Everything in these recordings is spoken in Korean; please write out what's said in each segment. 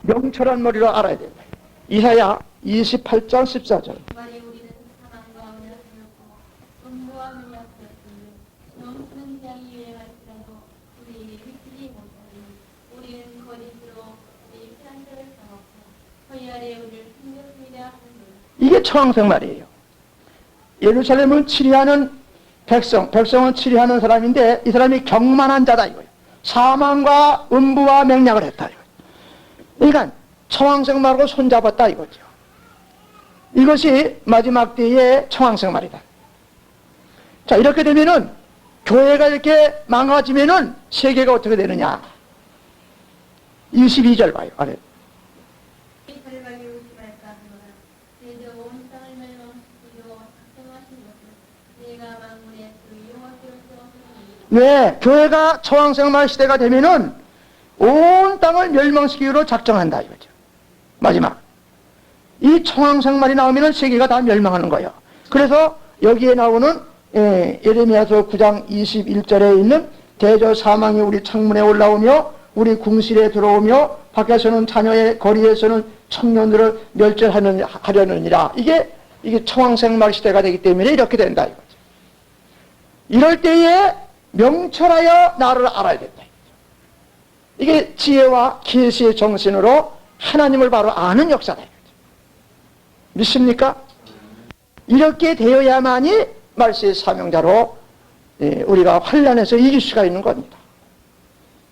명철한 머리로 알아야 된다. 이사야 28장 14절. 말이 우리는 사망과 은혜였고 음부와 능력이었으니 넘치는 재앙이 유행할지라도 우리에게 미치지 못하니 우리는 거짓으로 우리 피난처를 삼았고 허리 아래 우리를 숨겼습니다 하는도다. 이게 청황색 말이에요. 예루살렘을 치리하는 백성은 치리하는 사람인데 이 사람이 경만한 자다 이거예요. 사망과 음부와 맹약을 했다 이거예요. 그러니까 청황색 말하고 손잡았다 이거죠. 이것이 마지막 때의 청황색 말이다. 자, 이렇게 되면은 교회가 이렇게 망가지면은 세계가 어떻게 되느냐. 22절 봐요. 아래. 절박에 의심할까 하노라. 대저 온 땅을 멸망시키고 작정하신 것은 내가 만물의 주 여호와께로서 하시니 왜? 교회가 청황색 말 시대가 되면은 온 땅을 멸망시키기로 작정한다 이거죠. 마지막. 이 청황색 말이 나오면은 세계가 다 멸망하는 거예요. 그래서 여기에 나오는 예레미야서 9장 21절에 있는 대저 사망이 우리 창문에 올라오며 우리 궁실에 들어오며 밖에서는 자녀의 거리에서는 청년들을 멸절하려느니라. 이게 청황색 말 시대가 되기 때문에 이렇게 된다 이거죠. 이럴 때에 명철하여 나를 알아야 된다. 이게 지혜와 계시의 정신으로 하나님을 바로 아는 역사다. 믿습니까? 이렇게 되어야만이 말세의 사명자로 우리가 환난에서 이길 수가 있는 겁니다.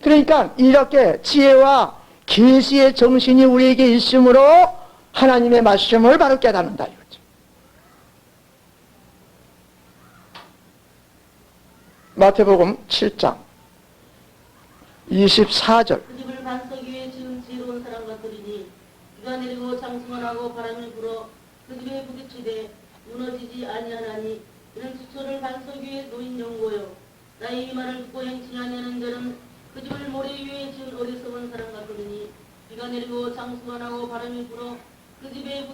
그러니까 이렇게 지혜와 계시의 정신이 우리에게 있으므로 하나님의 말씀을 바로 깨닫는다 이거죠. 마태복음 7장 24절. 그 집을 반석 위에 지은 지혜로운 사람 같으리니 비가 내리고 장수만하고 바람이 불어 그 집에 부딪히되 무너지지 아니하나니 이는 수초를 반석 위에 놓인 연고요. 나의 이 말을 듣고 행치 아니하는 자는 그 집을 모래 위에 지은 어리석은 사람 같으리니 비가 내리고 장수만하고 바람이 불어 그 집에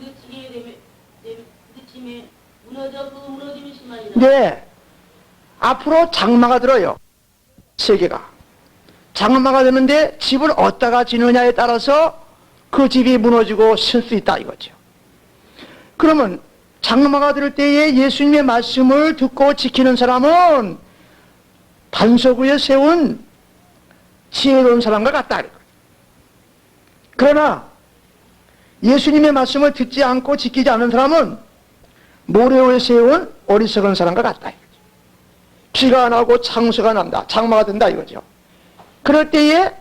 부딪힘에 무너져 그 무너짐이 심하니라. 네. 앞으로 장마가 들어요. 세계가. 장마가 되는데 집을 어디다가 지느냐에 따라서 그 집이 무너지고 쓸 수 있다 이거죠. 그러면 장마가 들 때에 예수님의 말씀을 듣고 지키는 사람은 반석 위에 세운 지혜로운 사람과 같다. 그러나 예수님의 말씀을 듣지 않고 지키지 않는 사람은 모래 위에 세운 어리석은 사람과 같다. 비가 나고 창수가 난다. 장마가 된다 이거죠. 그럴 때에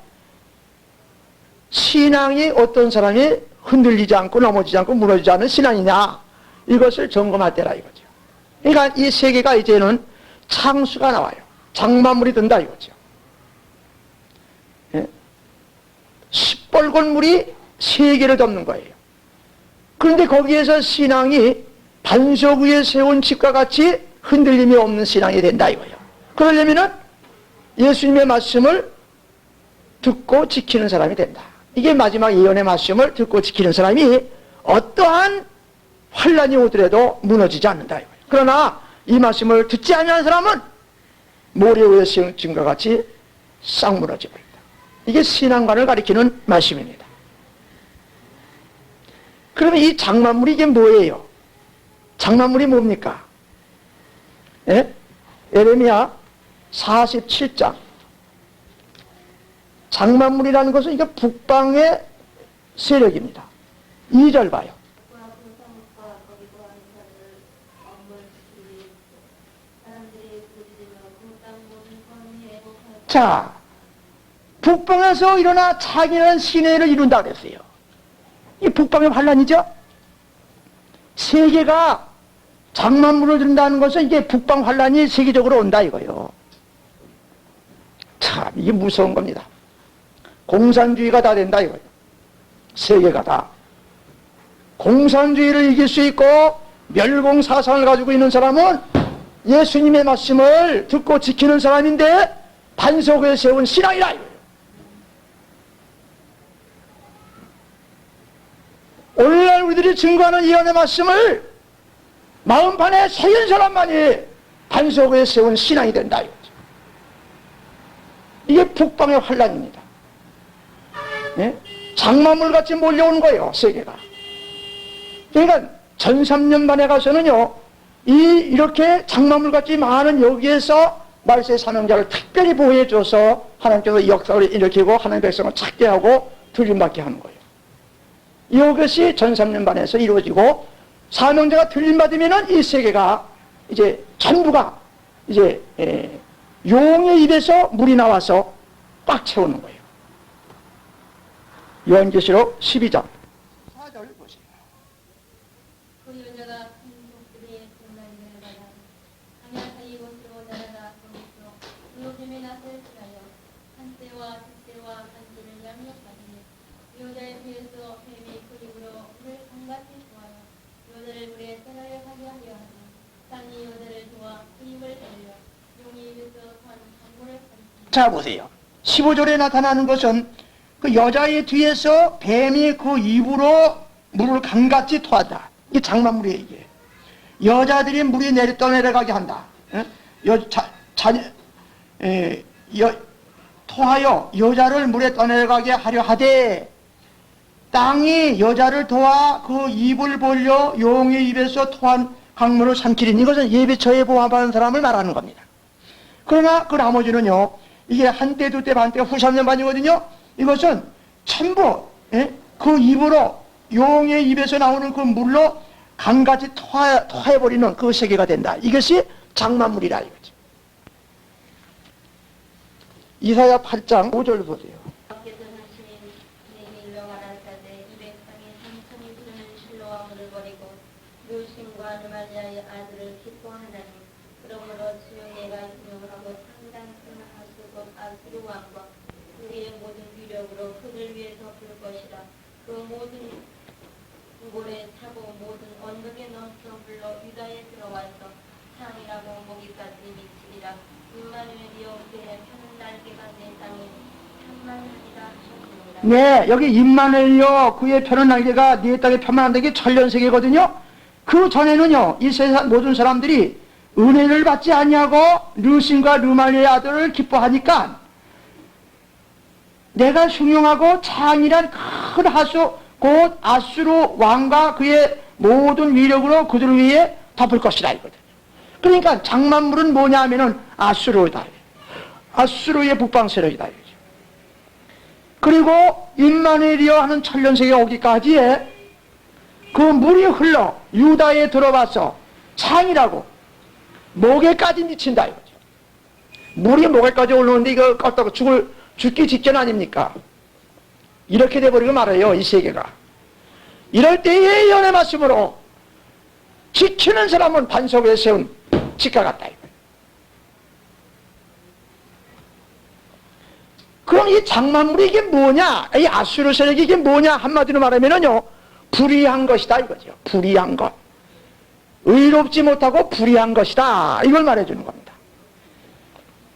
신앙이 어떤 사람이 흔들리지 않고 넘어지지 않고 무너지지 않는 신앙이냐 이것을 점검할 때라 이거죠. 그러니까 이 세계가 이제는 창수가 나와요. 장마물이 든다 이거죠. 시뻘건 물이 세계를 덮는 거예요. 그런데 거기에서 신앙이 반석 위에 세운 집과 같이 흔들림이 없는 신앙이 된다 이거예요. 그러려면은 예수님의 말씀을 듣고 지키는 사람이 된다. 이게 마지막 예언의 말씀을 듣고 지키는 사람이 어떠한 환란이 오더라도 무너지지 않는다 이거예요. 그러나 이 말씀을 듣지 않는 사람은 모래 위에 세운 짐과 같이 싹 무너져 버린다. 이게 신앙관을 가리키는 말씀입니다. 그러면 이 장마물이 이게 뭐예요? 장마물이 뭡니까? 예? 예레미야 47장. 장마물이라는 것은 이게 북방의 세력입니다. 2절 봐요. 자, 북방에서 일어나 창이라는 시내를 이룬다 그랬어요. 이 북방의 환란이죠. 세계가 장마물을 든다는 것은 이게 북방 환란이 세계적으로 온다 이거예요. 참 이게 무서운 겁니다. 공산주의가 다 된다 이거예요. 세계가 다. 공산주의를 이길 수 있고 멸공사상을 가지고 있는 사람은 예수님의 말씀을 듣고 지키는 사람인데 반석 위에 세운 신앙이라 이거예요. 오늘날 우리들이 증거하는 예언의 말씀을 마음판에 새긴 사람만이 반석 위에 세운 신앙이 된다 이거죠. 이게 북방의 환란입니다. 네? 장마물같이 몰려오는 거예요, 세계가. 그러니까 전3년 만에 가서는요, 이렇게 장마물같이 많은 여기에서 말세의 사명자를 특별히 보호해줘서 하나님께서 이 역사를 일으키고 하나님의 백성을 찾게 하고 들림받게 하는 거예요. 이것이 전3년 반에서 이루어지고, 사명자가 들림받으면은 이 세계가 이제 전부가 이제 용의 입에서 물이 나와서 꽉 채우는 거예요. 요한계시록 12장 4절 보세요. 그 여자가 큰 독수리의 군날개를 받아 강야사 이곳으로 날아가 거기서 그놈의 낯을 피하여 한때와 득대와 간지를 양육하니 여자에 비해서 뱀이 그 입으로 물을 강같이 좋아요. 여자를 물에 떠나려 하게 하려 하니 땅이 여자를 도와 그 입을 벌려 용의 입에서 산 강물을 삼키니. 자 보세요. 15절에 나타나는 것은 그 여자의 뒤에서 뱀이 그 입으로 물을 강같이 토한다. 이게 장마물이에요. 이게 여자들이 물이 떠내려가게 한다. 토하여 여자를 물에 떠내려가게 하려 하되 땅이 여자를 도와 그 입을 벌려 용의 입에서 토한 강물을 삼키리니. 이것은 예배처에 보호하는 사람을 말하는 겁니다. 그러나 그 나머지는요, 이게 한때 두때 반때 후 3년 반이거든요. 이것은 전부 그 입으로 용의 입에서 나오는 그 물로 강같이 토해버리는 그 세계가 된다. 이것이 장마물이라 이거죠. 이사야 8장 5절 보세요. 밖에서 하시는 내게 일러 가라사대 이 백성이 삼천이 부르는 실로와 물을 버리고 묘심과 르말리아의 아들을 기뻐하나니 그러므로 주여 내가 유명하고 상당 큰 아수르 왕과 그의 모든 위력으로 그들 위에 덮을 것이라. 그 모든 모래 차고 모든 언덕에 넘쳐 불러 유다에 들어와서 창이라고 모기까지 미치리라. 임마누엘이여 그의 펴는 날개가 내 땅에 편만하리라 하셨습니다. 네, 여기 임마누엘이여 그의 펴는 날개가 네 땅에 편만한다. 이게 천년세계거든요. 그 전에는요, 이 세상 모든 사람들이 은혜를 받지 아니하고 르신과 르말리의 아들을 기뻐하니까 내가 흉용하고 창이란 큰 하수 곧 아수르 왕과 그의 모든 위력으로 그들 위에 덮을 것이라 이거든요. 그러니까 장마물은 뭐냐 하면은 아수르다. 아수르의 북방 세력이다 이거죠. 그리고 임마누엘이여 하는 천년세계 오기까지에 그 물이 흘러 유다에 들어와서 창이라고 목에까지 미친다 이거죠. 물이 목에까지 올라오는데 이거 껐다가 죽기 직전 아닙니까? 이렇게 돼버리고 말아요, 이 세계가. 이럴 때의 예언의 말씀으로 지키는 사람은 반석 위에 세운 직과 같다 이거예요. 그럼 이 장마물이 이게 뭐냐? 이 아수르 세력이 이게 뭐냐? 한마디로 말하면은요, 불의한 것이다 이거죠. 불의한 것. 의롭지 못하고 불의한 것이다. 이걸 말해주는 겁니다.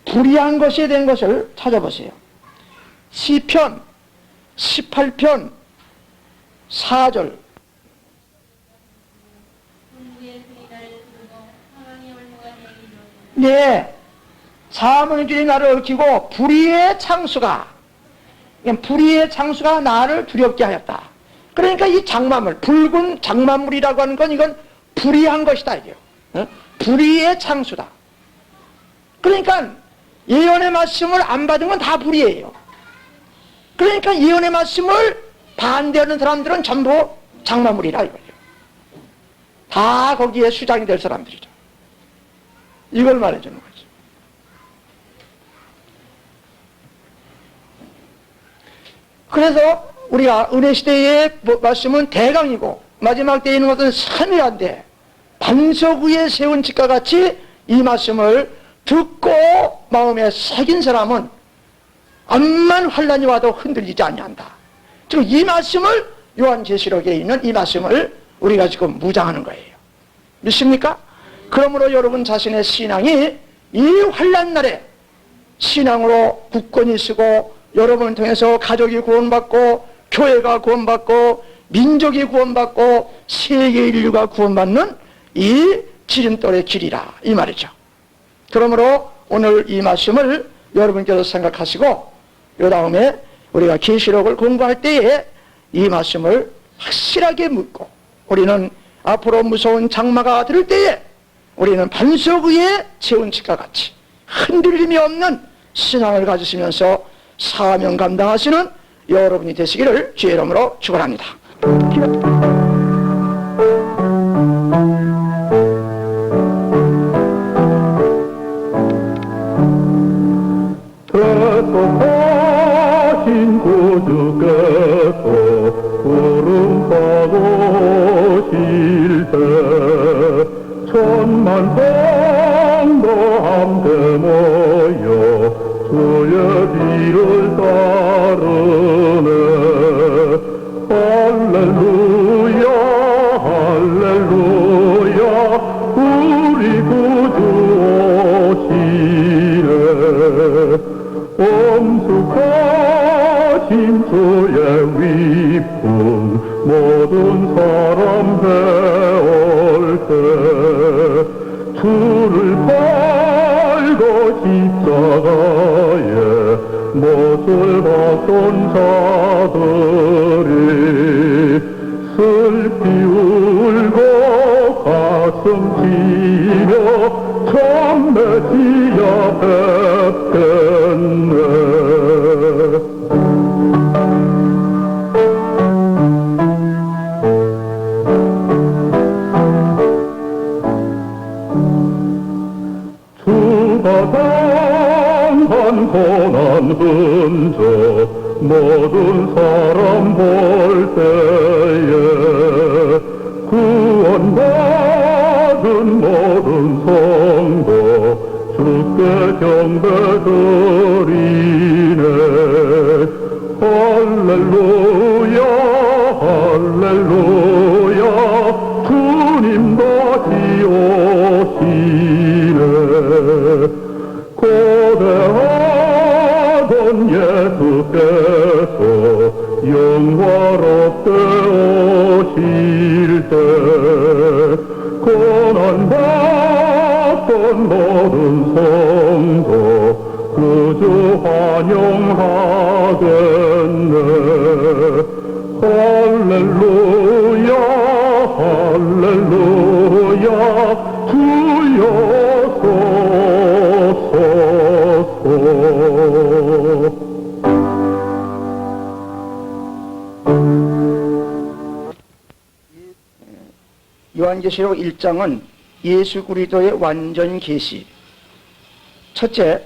불의한 것에 대한 것을 찾아보세요. 시편 18편 4절. 네, 사망줄이 나를 얽히고 불의의 창수가 나를 두렵게 하였다. 그러니까 이 장마물, 붉은 장마물이라고 하는 건 이건 불의한 것이다 이게요. 불의의 창수다. 그러니까 예언의 말씀을 안 받은 건 다 불의예요. 그러니까 예언의 말씀을 반대하는 사람들은 전부 장마물이라 이거죠. 다 거기에 수장이 될 사람들이죠. 이걸 말해주는 거죠. 그래서 우리가 은혜시대의 말씀은 대강이고 마지막 때에 있는 것은 선이한데 반석 위에 세운 집과 같이 이 말씀을 듣고 마음에 새긴 사람은 암만 환란이 와도 흔들리지 아니한다. 즉 이 말씀을 요한계시록에 있는 이 말씀을 우리가 지금 무장하는 거예요. 믿습니까? 그러므로 여러분 자신의 신앙이 이 환란 날에 신앙으로 굳건히 쓰고 여러분을 통해서 가족이 구원받고 교회가 구원받고 민족이 구원받고 세계 인류가 구원받는 이 지름돌의 길이라 이 말이죠. 그러므로 오늘 이 말씀을 여러분께서 생각하시고 요 다음에 우리가 계시록을 공부할 때에 이 말씀을 확실하게 묻고 우리는 앞으로 무서운 장마가 들을 때에 우리는 반석 위에 채운 집과 같이 흔들림이 없는 신앙을 가지시면서 사명 감당하시는 여러분이 되시기를 주의 이름으로 축원합니다. 대속하신 구주께서 구름 타고 오실 때 천만 성도 함께 모여 주의 뒤를 따르네. 할렐루야 할렐루야 우리 구주 오시네. 엄숙하신 주의 위풍 모든 사람 배울 때 주를 팔고 십자가에 못을 박은 자들이 슬피 울고 가슴 치며 참매 지어 뵙겠네. 주가 당한 고난 흔적 모든 사람 볼 때에 구원받은 모든 성도 주께 경배드리네. 할렐루야 할렐루야 주님 다시 오시네. 고대하던 예수께서 영화롭게 오실 때 고난받던 모든 성도 그저 환영하겠네. 할렐루야 할렐루야 주여 소서. 요한계시록 1장은 예수 그리스도의 완전 계시, 첫째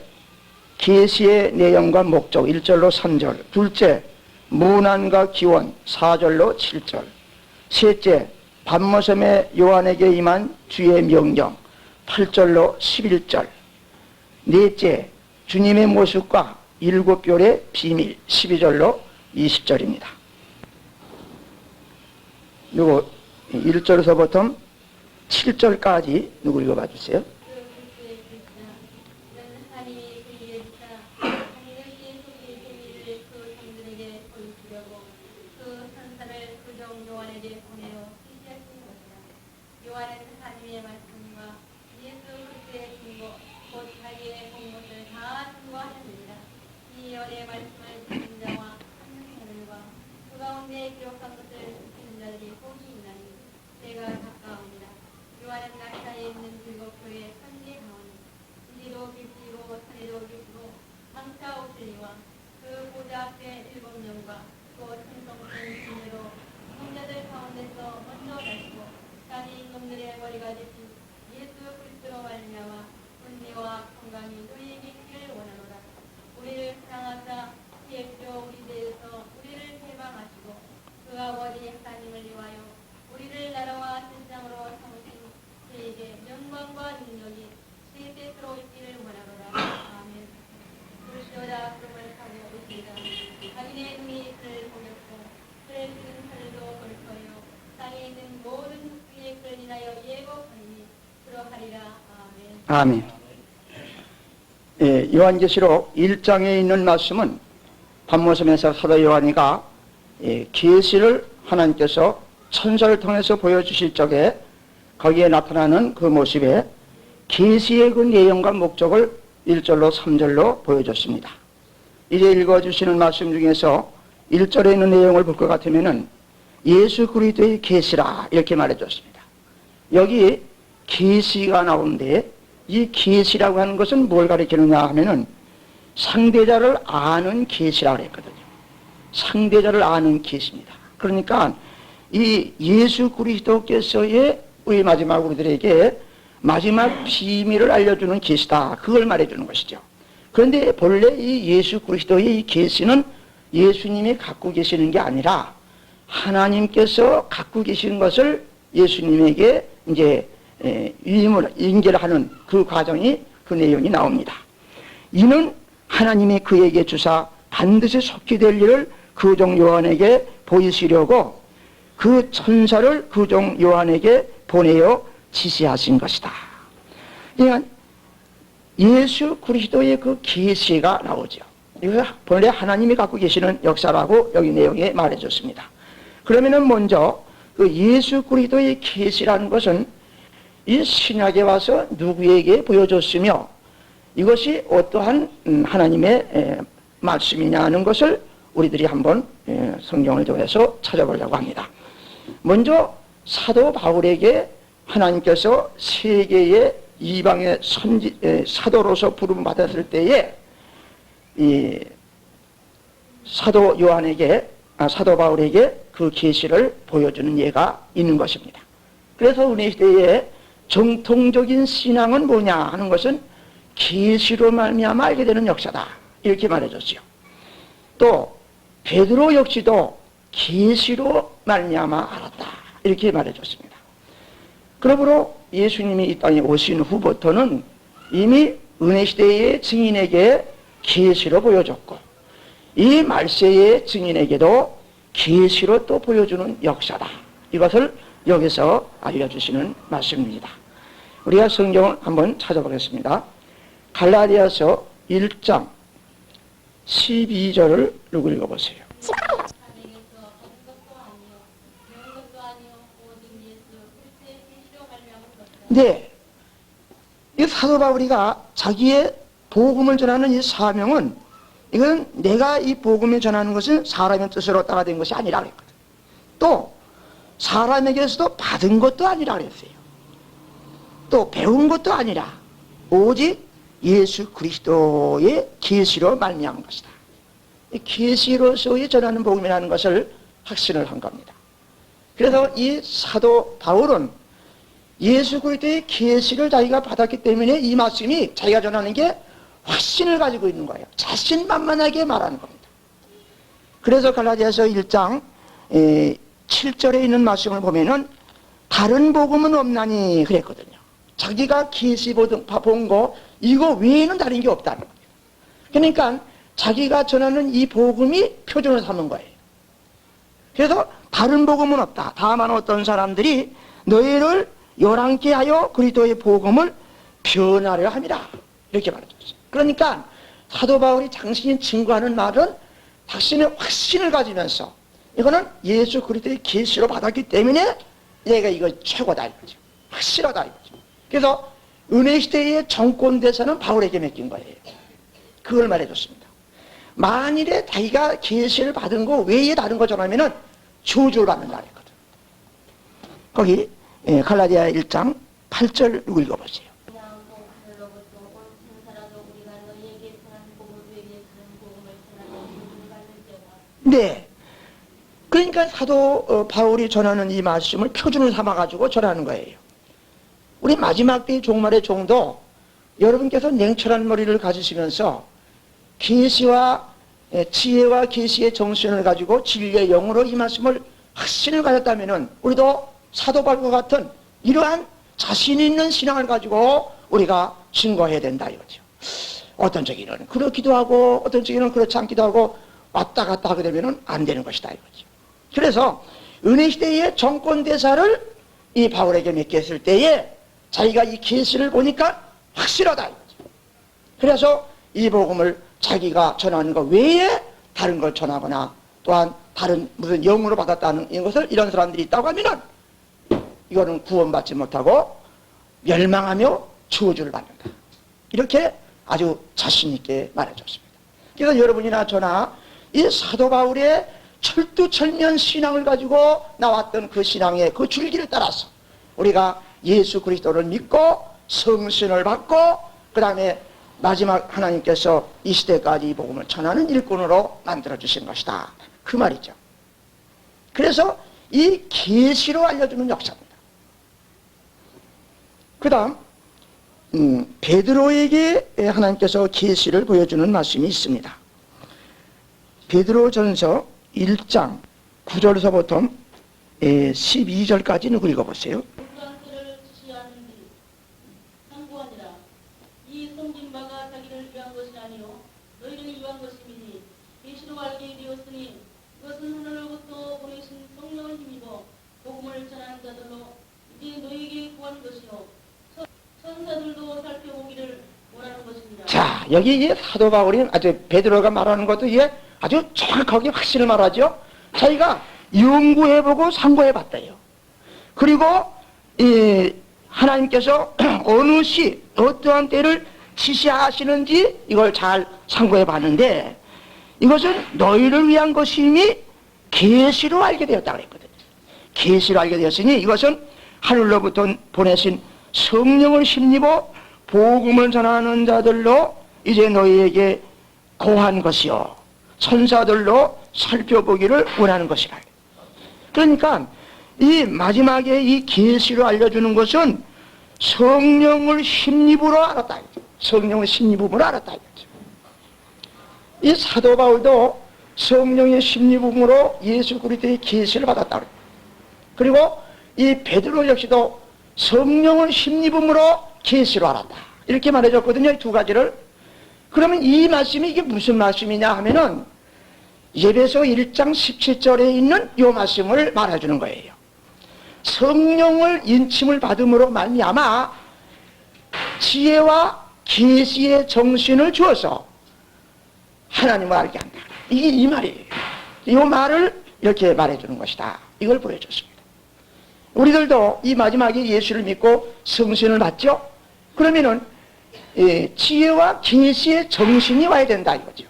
계시의 내용과 목적 1절로 3절, 둘째 문안과 기원 4절로 7절, 셋째 밤모섬에 요한에게 임한 주의 명령 8절로 11절, 넷째 주님의 모습과 일곱 별의 비밀 12절로 20절입니다. 요거 1절에서부터 7절까지 누구 읽어봐 주세요. 아멘. 예, 요한계시록 1장에 있는 말씀은 밤모섬에서 사도 요한이가 계시를 하나님께서 천사를 통해서 보여주실 적에 거기에 나타나는 그 모습에 계시의 그 내용과 목적을 1절로 3절로 보여줬습니다. 이제 읽어주시는 말씀 중에서 1절에 있는 내용을 볼 것 같으면은 예수 그리스도의 계시라 이렇게 말해줬습니다. 여기 계시가 나오는데 이 계시라고 하는 것은 뭘 가리키느냐 하면은 상대자를 아는 계시라고 했거든요. 상대자를 아는 계시입니다. 그러니까 이 예수 그리스도께서의 우리 마지막 우리들에게 마지막 비밀을 알려주는 계시다. 그걸 말해주는 것이죠. 그런데 본래 이 예수 그리스도의 이 계시는 예수님이 갖고 계시는 게 아니라 하나님께서 갖고 계시는 것을 예수님에게 이제 위임을 인계를 하는 그 과정이 그 내용이 나옵니다. 이는 하나님이 그에게 주사 반드시 속히 될 일을 그 종 요한에게 보이시려고 그 천사를 그 종 요한에게 보내어 지시하신 것이다. 그러니까 예수 그리스도의 그 계시가 나오죠. 이거 본래 하나님이 갖고 계시는 역사라고 여기 내용에 말해줬습니다. 그러면은 먼저 그 예수 그리스도의 계시라는 것은 이 신약에 와서 누구에게 보여줬으며 이것이 어떠한 하나님의 말씀이냐 하는 것을 우리들이 한번 성경을 통해서 찾아보려고 합니다. 먼저 사도 바울에게 하나님께서 세계의 이방의 사도로서 부름 받았을 때에 이 사도 바울에게 그 계시를 보여주는 예가 있는 것입니다. 그래서 은혜 시대에 정통적인 신앙은 뭐냐 하는 것은 계시로 말미암아 알게 되는 역사다 이렇게 말해줬죠. 또 베드로 역시도 계시로 말미암아 알았다 이렇게 말해줬습니다. 그러므로 예수님이 이 땅에 오신 후부터는 이미 은혜 시대의 증인에게 계시로 보여줬고 이 말세의 증인에게도 계시로 또 보여주는 역사다. 이것을 여기서 알려주시는 말씀입니다. 우리가 성경을 한번 찾아보겠습니다. 갈라디아서 1장 12절을 누구 읽어보세요. 네, 이 사도 바울이가 자기의 복음을 전하는 이 사명은 이건 내가 이 복음을 전하는 것은 사람의 뜻으로 따라 된 것이 아니라 그랬거든. 또 사람에게서도 받은 것도 아니라 그랬어요. 또 배운 것도 아니라 오직 예수 그리스도의 계시로 말미암은 것이다. 이 계시로서의 전하는 복음이라는 것을 확신을 한 겁니다. 그래서 이 사도 바울은 예수 그리스도의 계시를 자기가 받았기 때문에 이 말씀이 자기가 전하는 게 확신을 가지고 있는 거예요. 자신만만하게 말하는 겁니다. 그래서 갈라디아서 1장 7절에 있는 말씀을 보면은 다른 복음은 없나니 그랬거든요. 자기가 계시 본 거 이거 외에는 다른 게 없다는 거예요. 그러니까 자기가 전하는 이 복음이 표준을 삼은 거예요. 그래서 다른 복음은 없다. 다만 어떤 사람들이 너희를 요란케 하여 그리스도의 복음을 변하려 함이라 이렇게 말해줬어요. 그러니까 사도 바울이 당신이 증거하는 말은 당신의 확신을 가지면서 이거는 예수 그리스도의 계시로 받았기 때문에 내가 이거 최고다 이거죠. 확실하다 이거죠. 그래서 은혜 시대의 정권 대사는 바울에게 맡긴 거예요. 그걸 말해줬습니다. 만일에 자기가 계시를 받은 거 외에 다른 거 전하면은 저주를 받는다 그랬거든. 거기 갈라디아 1장 8절 읽어보세요. 네. 그러니까 사도 바울이 전하는 이 말씀을 표준을 삼아가지고 전하는 거예요. 우리 마지막 때의 종말의 종도 여러분께서 냉철한 머리를 가지시면서 계시와 지혜와 계시의 정신을 가지고 진리의 영으로 이 말씀을 확신을 가졌다면은 우리도 사도 바울과 같은 이러한 자신 있는 신앙을 가지고 우리가 증거해야 된다 이거죠. 어떤 적에는 그렇기도 하고 어떤 적에는 그렇지 않기도 하고 왔다 갔다 하게 되면은 안 되는 것이다 이거죠. 그래서 은혜 시대의 정권 대사를 이 바울에게 맡겼을 때에 자기가 이 계시를 보니까 확실하다 이거죠. 그래서 이 복음을 자기가 전하는 것 외에 다른 걸 전하거나 또한 다른 무슨 영으로 받았다는 이것을 이런 사람들이 있다고 하면은 이거는 구원받지 못하고 멸망하며 저주를 받는다. 이렇게 아주 자신 있게 말해줬습니다. 그래서 여러분이나 저나 이 사도 바울의 철두철미한 신앙을 가지고 나왔던 그 신앙의 그 줄기를 따라서 우리가 예수 그리스도를 믿고 성신을 받고 그 다음에 마지막 하나님께서 이 시대까지 이 복음을 전하는 일꾼으로 만들어주신 것이다. 그 말이죠. 그래서 이 계시로 알려주는 역사입니다. 그 다음 베드로에게 하나님께서 계시를 보여주는 말씀이 있습니다. 베드로전서 1장 9절서부터 12절까지 누구 읽어보세요. 물관들을 지시하는지 상고하니라. 이 섬긴 바가 자기를 위한 것이 아니요 너희를 위한 것이니 계시로 알게 되었으니 이것은 하늘로부터 보내신 성령을 힘입어 복음을 전하는 자들로 이제 너희에게 구하는 것이요 천사들도 살펴보기를 원하는 것입니다. 자, 여기 이 사도 바울이 아주 베드로가 말하는 것도 이게 아주 정확하게 확신을 말하죠. 자기가 연구해보고 상고해봤대요. 그리고 이 하나님께서 어느 시 어떠한 때를 지시하시는지 이걸 잘 상고해봤는데 이것은 너희를 위한 것임이 계시로 알게 되었다고 했거든요. 계시로 알게 되었으니 이것은 하늘로부터 보내신 성령을 힘입어 복음을 전하는 자들로 이제 너희에게 고한 것이요 천사들로 살펴보기를 원하는 것이라. 그러니까 이 마지막에 이 계시로 알려주는 것은 성령을 힘입으로 알았다. 성령을 힘입음으로 알았다. 이 사도 바울도 성령의 힘입음으로 예수 그리스도의 계시를 받았다. 그리고 이 베드로 역시도 성령을 힘입음으로 계시로 알았다. 이렇게 말해줬거든요. 이 두 가지를. 그러면 이 말씀이 이게 무슨 말씀이냐 하면은 예배소 1장 17절에 있는 이 말씀을 말해주는 거예요. 성령을 인침을 받음으로 말미암아 지혜와 계시의 정신을 주어서 하나님을 알게 한다. 이게 이 말이에요. 이 말을 이렇게 말해주는 것이다. 이걸 보여줬습니다. 우리들도 이 마지막에 예수를 믿고 성신을 받죠. 그러면은 지혜와 계시의 정신이 와야 된다 이거죠.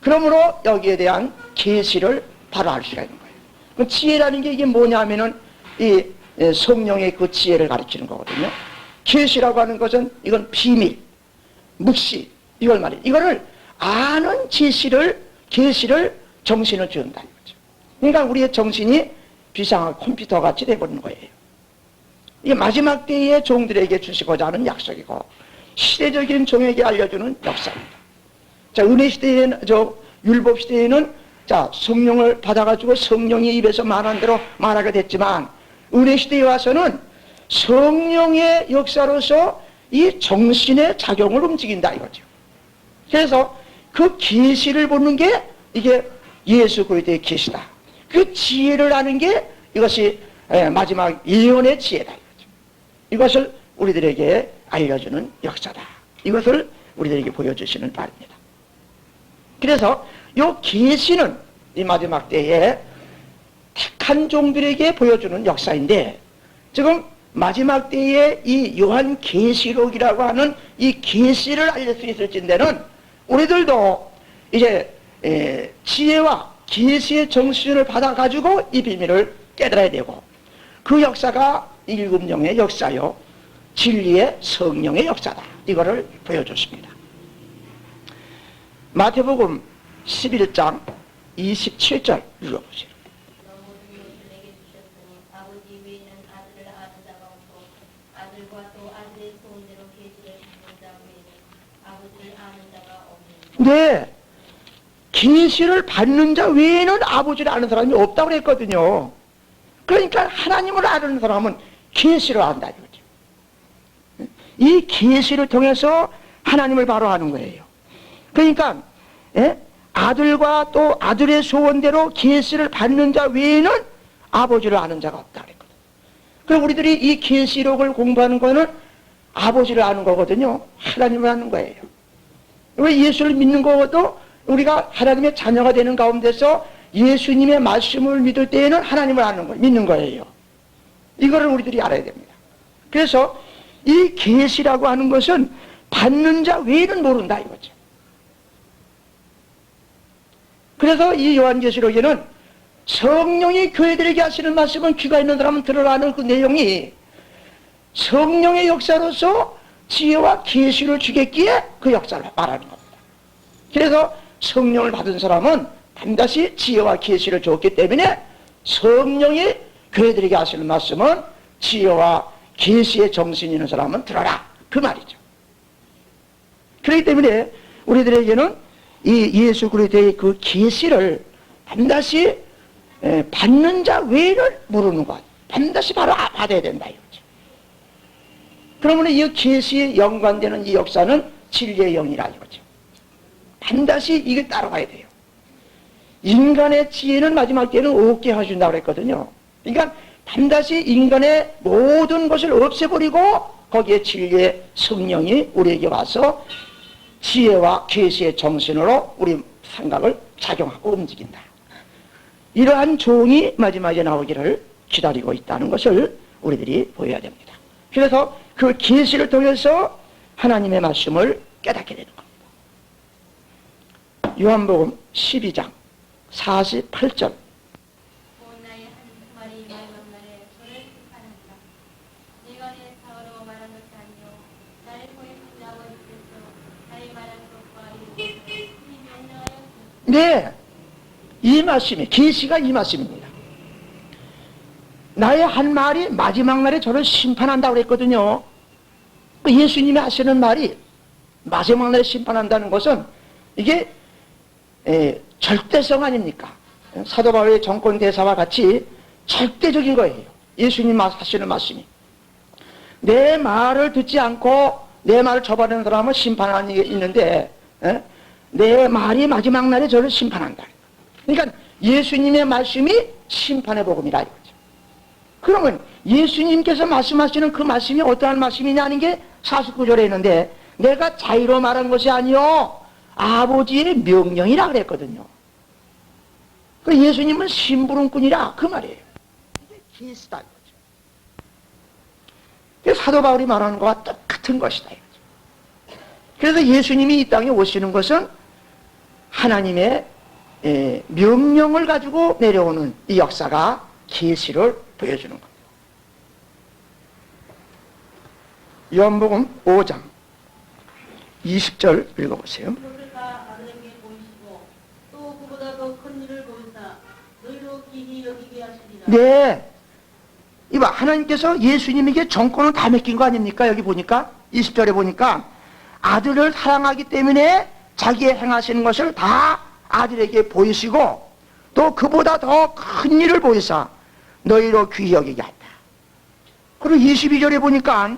그러므로 여기에 대한 계시를 바로 알 수가 있는 거예요. 그 지혜라는 게 이게 뭐냐 하면은 이 성령의 그 지혜를 가리키는 거거든요. 계시라고 하는 것은 이건 비밀, 묵시 이걸 말해요. 이거를 아는 계시를 정신을 주는다 이거죠. 그러니까 우리의 정신이 비상한 컴퓨터 같이 돼버리는 거예요. 이게 마지막 때의 종들에게 주시고자 하는 약속이고 시대적인 종에게 알려주는 역사입니다. 자, 은혜 시대에는, 율법 시대에는 자, 성령을 받아가지고 성령의 입에서 말한 대로 말하게 됐지만 은혜 시대에 와서는 성령의 역사로서 이 정신의 작용을 움직인다 이거죠. 그래서 그 계시를 보는 게 이게 예수 그리스도의 계시다. 그 지혜를 아는 게 이것이 마지막 예언의 지혜다 이거죠. 이것을 우리들에게 알려주는 역사다. 이것을 우리들에게 보여주시는 바입니다. 그래서 이 계시는 이 마지막 때에 택한 종들에게 보여주는 역사인데 지금 마지막 때에 이 요한 계시록이라고 하는 이 계시를 알릴 수 있을진대는 우리들도 이제 지혜와 계시의 정신을 받아가지고 이 비밀을 깨달아야 되고 그 역사가 일금령의 역사요 진리의 성령의 역사다. 이거를 보여줬습니다. 마태복음 11장 27절 읽어보세요. 모든 것을 내게 주셨으니 아버지 외에는 아들을 아는 자가 없고 아들과 또 아들의 소원대로 계시를 주는 자 외에는 아버지를 아는 자가 없느니라. 네, 계시를 받는 자 외에는 아버지를 아는 사람이 없다고 그랬거든요. 그러니까 하나님을 아는 사람은 계시를 안다 이거죠. 이 계시를 통해서 하나님을 바로 아는 거예요. 그러니까 아들과 또 아들의 소원대로 계시를 받는 자 외에는 아버지를 아는 자가 없다 그랬거든요. 그럼 우리들이 이 계시록을 공부하는 거는 아버지를 아는 거거든요. 하나님을 아는 거예요. 왜 예수를 믿는 것도 우리가 하나님의 자녀가 되는 가운데서 예수님의 말씀을 믿을 때에는 하나님을 아는 거예요. 믿는 거예요. 이거를 우리들이 알아야 됩니다. 그래서 이 계시라고 하는 것은 받는 자 외에는 모른다 이거죠. 그래서 이 요한계시록에는 성령이 교회들에게 하시는 말씀은 귀가 있는 사람은 들으라는 그 내용이 성령의 역사로서 지혜와 계시를 주겠기에 그 역사를 말하는 겁니다. 그래서 성령을 받은 사람은 반드시 지혜와 계시를 줬기 때문에 성령이 교회들에게 하시는 말씀은 지혜와 계시의 정신이 있는 사람은 들어라, 그 말이죠. 그렇기 때문에 우리들에게는 이 예수 그리스도의 그 계시를 반드시 받는 자 외를 모르는 것, 반드시 바로 받아야 된다 이거죠. 그러면 이 계시에 연관되는 이 역사는 진리의 영이라 이거죠. 반드시 이게 따라가야 돼요. 인간의 지혜는 마지막 때는 없게 해준다고 그랬거든요. 그러니까 반드시 인간의 모든 것을 없애버리고 거기에 진리의 성령이 우리에게 와서 지혜와 계시의 정신으로 우리 생각을 작용하고 움직인다. 이러한 종이 마지막에 나오기를 기다리고 있다는 것을 우리들이 보여야 됩니다. 그래서 그 계시를 통해서 하나님의 말씀을 깨닫게 되는 겁니다. 요한복음 12장 48절. 온 나의 한 마리 맑은 날에 저를 심판한다. 내가 내 사어로 말한 것이 아니요 나를 보내신 아버지께서 나의 말한 것과 이르기를 이 명령하였습니다. 네, 이 말씀이 계시가 이 말씀입니다. 나의 한 말이 마지막 날에 저를 심판한다고 그랬거든요. 예수님이 하시는 말이 마지막 날에 심판한다는 것은 이게 절대성 아닙니까? 사도 바울의 정권 대사와 같이 절대적인 거예요. 예수님 하시는 말씀이. 내 말을 듣지 않고 내 말을 저버리는 사람은 심판하는 게 있는데 내 말이 마지막 날에 저를 심판한다. 그러니까 예수님의 말씀이 심판의 복음이라 이거죠. 그러면 예수님께서 말씀하시는 그 말씀이 어떠한 말씀이냐는 게 49절에 있는데 내가 자의로 말한 것이 아니요 아버지의 명령이라 그랬거든요. 그 예수님은 심부름꾼이라 그 말이에요. 이게 계시다 이거죠. 사도 바울이 말하는 것과 똑같은 것이다 이거죠. 그래서 예수님이 이 땅에 오시는 것은 하나님의 명령을 가지고 내려오는 이 역사가 계시를 보여주는 겁니다. 요한복음 5장 20절 읽어보세요. 그가 아들에게 보이시고 또 그보다 더 큰 일을 보이사 너희로 기히 여기게 하시리라. 네. 이봐, 하나님께서 예수님에게 정권을 다 맡긴 거 아닙니까? 여기 보니까 20절에 보니까 아들을 사랑하기 때문에 자기의 행하시는 것을 다 아들에게 보이시고 또 그보다 더 큰 일을 보이사 너희로 귀히 여기게 한다. 그리고 22절에 보니까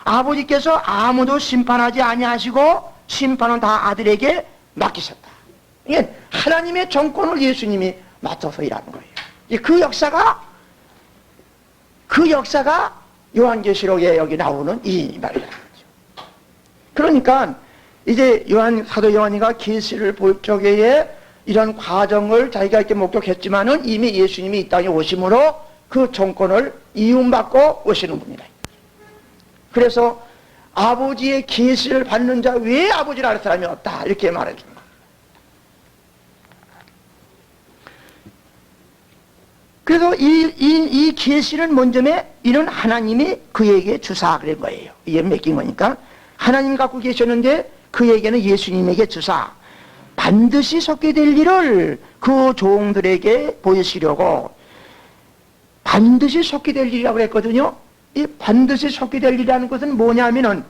아버지께서 아무도 심판하지 아니하시고 심판은 다 아들에게 맡기셨다. 이게 하나님의 정권을 예수님이 맡아서 일하는 거예요. 그 역사가 요한계시록에 여기 나오는 이 말이라는 거죠. 그러니까 이제 사도 요한이가 계시를 볼 적에 이런 과정을 자기가 이렇게 목격했지만은 이미 예수님이 이 땅에 오심으로 그 정권을 이음받고 오시는 분이다. 그래서 아버지의 계시를 받는 자 외에 아버지를 알 사람이 없다 이렇게 말해주는 거예요. 그래서 이 계시는 먼저에 이런 하나님이 그에게 주사 그런 거예요. 이게 맡긴 거니까 하나님 갖고 계셨는데 그에게는 예수님에게 주사 반드시 섞게 될 일을 그 종들에게 보이시려고 반드시 섞게 될 일이라고 그랬거든요. 이 반드시 섞게 될 일이라는 것은 뭐냐면은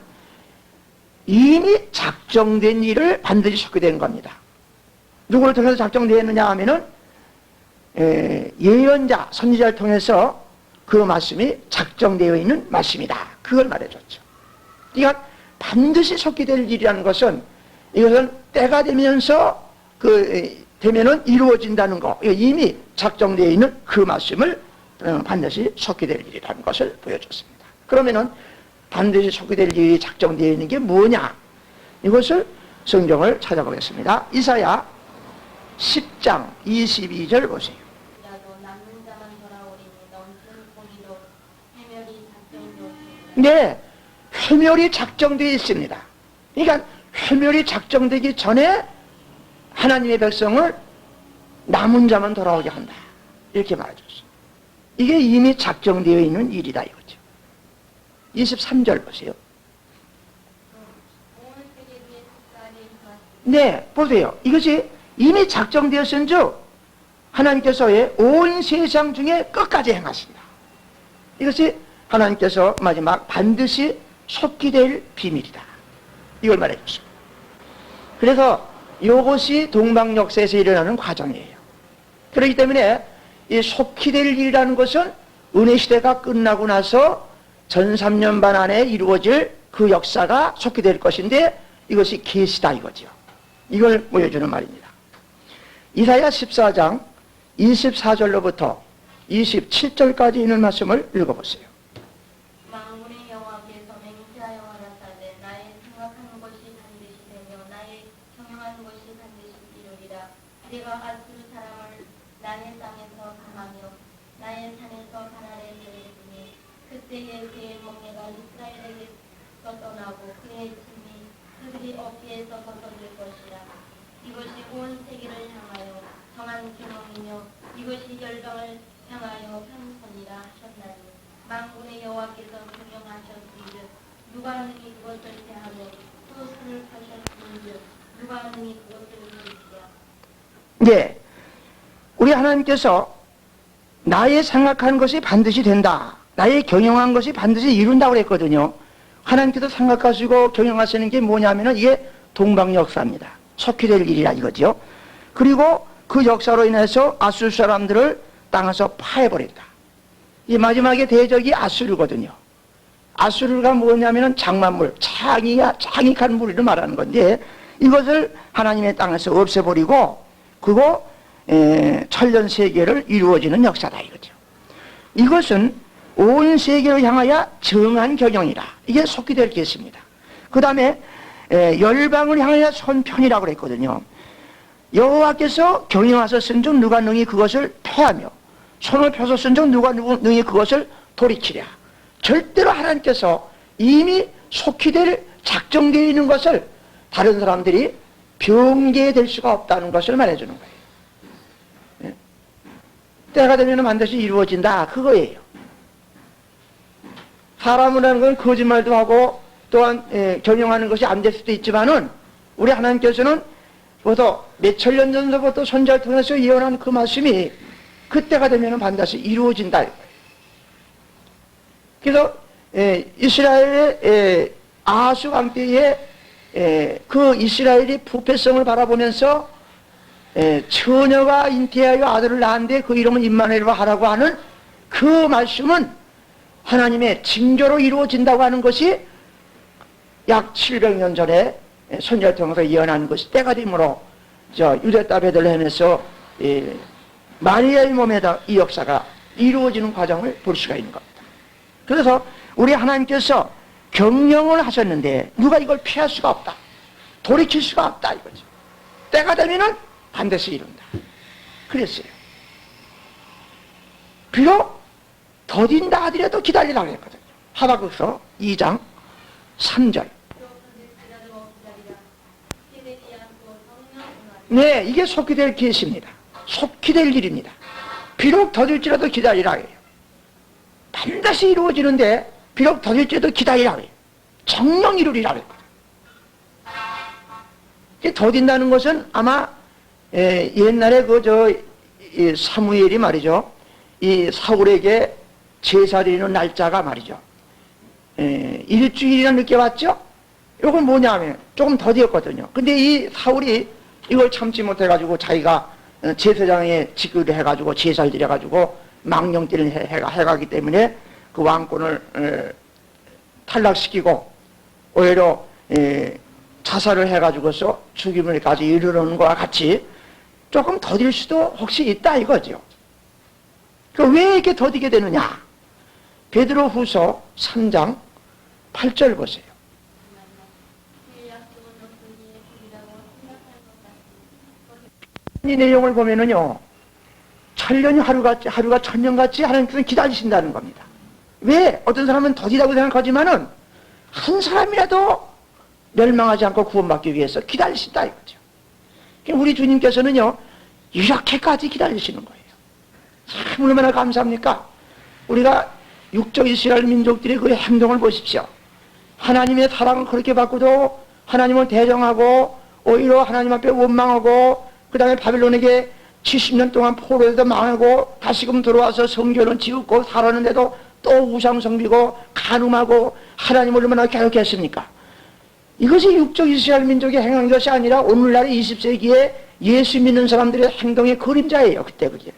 이미 작정된 일을 반드시 섞게 되는 겁니다. 누구를 통해서 작정되었느냐 하면은 예언자, 선지자를 통해서 그 말씀이 작정되어 있는 말씀이다. 그걸 말해줬죠. 그러니까 반드시 섞게 될 일이라는 것은 이것은 때가 되면서 되면은 이루어진다는 거. 이미 작정되어 있는 그 말씀을 반드시 섞게 될 일이라는 것을 보여줬습니다. 그러면은 반드시 섞게 될 일이 작정되어 있는 게 뭐냐? 이것을 성경을 찾아보겠습니다. 이사야 10장 22절 보세요. 나도 남는 자만 돌아오리니 넘치는 고기도 해멸이 작정되었습니다. 네, 회멸이 작정되어 있습니다. 그러니까 회멸이 작정되기 전에 하나님의 백성을 남은 자만 돌아오게 한다. 이렇게 말해줬어요. 이게 이미 작정되어 있는 일이다 이거죠. 23절 보세요. 온 세계 위에 국가를 인도하시고 네, 보세요. 이것이 이미 작정되었은 즉 하나님께서 온 세상 중에 끝까지 행하신다. 이것이 하나님께서 마지막 반드시 속히 될 비밀이다. 이걸 말해줬습니다. 그래서 이것이 동방역사에서 일어나는 과정이에요. 그렇기 때문에 이 속히 될 일이라는 것은 은혜시대가 끝나고 나서 전 3년 반 안에 이루어질 그 역사가 속히 될 것인데 이것이 계시다 이거죠. 이걸 보여주는 말입니다. 이사야 14장 24절로부터 27절까지 있는 말씀을 읽어보세요. 만군의 여호와께서 맹세하여 가라사대 나의 생각하는 것이 반드시 되며 나의 경영하는 것이 반드시 이루리라. 내가 아수르 사람을 나의 땅에서 감하며 나의 산에서 가나안에 내리니 그때에 그의 멍에가 이스라엘에게서 떠나고 그의 짐이 그들이 어깨에서 벗어질 것이라. 이것이 온 세계를 향하여 정한 균형이며 이것이 열방을 향하여 편선이라 하셨나니 만군의 여호와께서 명령하셨은즉 누가 능히 그것을 대하며 또 손을 펴셨은즉 누가 능히 그것을 이루리랴. 네, 우리 하나님께서 나의 생각한 것이 반드시 된다. 나의 경영한 것이 반드시 이룬다고 그랬거든요. 하나님께서 생각하시고 경영하시는 게 뭐냐면은 이게 동방역사입니다. 속히 될 일이라 이거죠. 그리고 그 역사로 인해서 아수르 사람들을 땅에서 파해버린다. 이 마지막에 대적이 아수르거든요. 아수르가 뭐냐면은 장만물, 장익한 무리를 말하는 건데 이것을 하나님의 땅에서 없애버리고 그거 천년 세계를 이루어지는 역사다 이거죠. 이것은 온 세계를 향하여 정한 경영이라. 이게 속히 될 것입니다. 그 다음에 열방을 향하여 선편이라고 그랬거든요. 여호와께서 경영하셨은즉 누가 능히 그것을 패하며 손을 펴셨은즉 누가 능히 그것을 돌이키랴. 절대로 하나님께서 이미 속히 될 작정되어 있는 것을 다른 사람들이 변개될 수가 없다는 것을 말해주는 거예요. 때가 되면 반드시 이루어진다 그거예요. 사람을 하는 건 거짓말도 하고 또한 경영하는 것이 안 될 수도 있지만은 우리 하나님께서는 벌써 몇천 년 전부터 선지자를 통해서 예언한 그 말씀이 그때가 되면 반드시 이루어진다. 그래서 이스라엘의 아하스 왕 때에 그 이스라엘이 부패성을 바라보면서 처녀가 잉태하여 아들을 낳았는데 그 이름은 임마누엘로 하라고 하는 그 말씀은 하나님의 징조로 이루어진다고 하는 것이 약 700년 전에 선지자를 통해서 예언한 것이 때가 되므로 유대 땅 베들레헴에서 마리아의 몸에다 이 역사가 이루어지는 과정을 볼 수가 있는 겁니다. 그래서 우리 하나님께서 경영을 하셨는데 누가 이걸 피할 수가 없다. 돌이킬 수가 없다 이거죠. 때가 되면은 반드시 이룬다. 그랬어요. 비록 더딘다 하더라도 기다리라고 했거든요. 하박국서 2장 3절. 네, 이게 속히 될 계시입니다. 속히 될 일입니다. 비록 더딜지라도 기다리라고 해요. 반드시 이루어지는데 비록 더딜지라도 기다리라고 해요. 정령 이루리라고 해요. 더딘다는 것은 아마 옛날에 사무엘이 말이죠. 이 사울에게 제사 드리는 날짜가 말이죠. 일주일이나 늦게 왔죠? 이건 뭐냐면 조금 더디었거든요. 근데 이 사울이 이걸 참지 못해가지고 자기가 제사장에 직위를 해가지고 제사를 드려가지고 망령띠를 해가기 때문에 그 왕권을 탈락시키고 오히려 자살을 해가지고서 죽임을까지 이르는 것과 같이 조금 더딜 수도 혹시 있다 이거죠. 왜 이렇게 더디게 되느냐? 베드로 후서 3장 8절 보세요. 이 내용을 보면은요, 천년이 하루가 천년같이 하나님께서 기다리신다는 겁니다. 왜? 어떤 사람은 더디다고 생각하지만은 한 사람이라도 멸망하지 않고 구원받기 위해서 기다리신다 이거죠. 우리 주님께서는요, 이렇게까지 기다리시는 거예요. 참 얼마나 감사합니까? 우리가 육적 이스라엘 민족들의 그 행동을 보십시오. 하나님의 사랑을 그렇게 받고도 하나님을 대적하고 오히려 하나님 앞에 원망하고 그 다음에 바빌론에게 70년 동안 포로에도 망하고 다시금 들어와서 성전을 지었고 살았는데도 또 우상 섬기고 간음하고 하나님을 얼마나 괴롭혔습니까? 이것이 육적 이스라엘 민족의 행한 것이 아니라 오늘날의 20세기에 예수 믿는 사람들의 행동의 그림자예요. 그때 그게.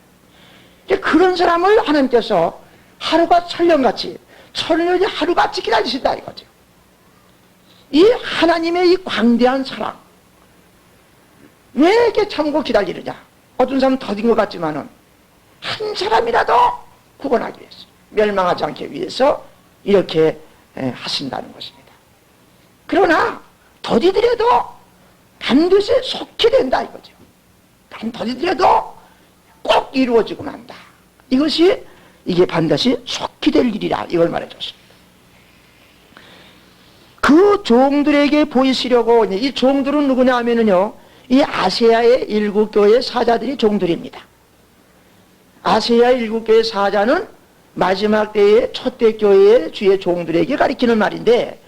그런 사람을 하나님께서 하루가 천년같이 천년이 하루같이 기다리신다 이거죠. 이 하나님의 이 광대한 사랑 왜 이렇게 참고 기다리느냐? 어떤 사람은 더딘 것 같지만은 한 사람이라도 구원하기 위해서 멸망하지 않기 위해서 이렇게 하신다는 것입니다. 그러나 더디더라도 반드시 속히 된다 이거죠. 더디더라도 꼭 이루어지고 만다. 이것이 이게 반드시 속히 될 일이라 이걸 말해줬습니다. 그 종들에게 보이시려고 이 종들은 누구냐 하면은요 이 아시아의 일곱 교회 사자들이 종들입니다. 아시아의 일곱 교회 사자는 마지막 때의 첫대 교회의 주의 종들에게 가리키는 말인데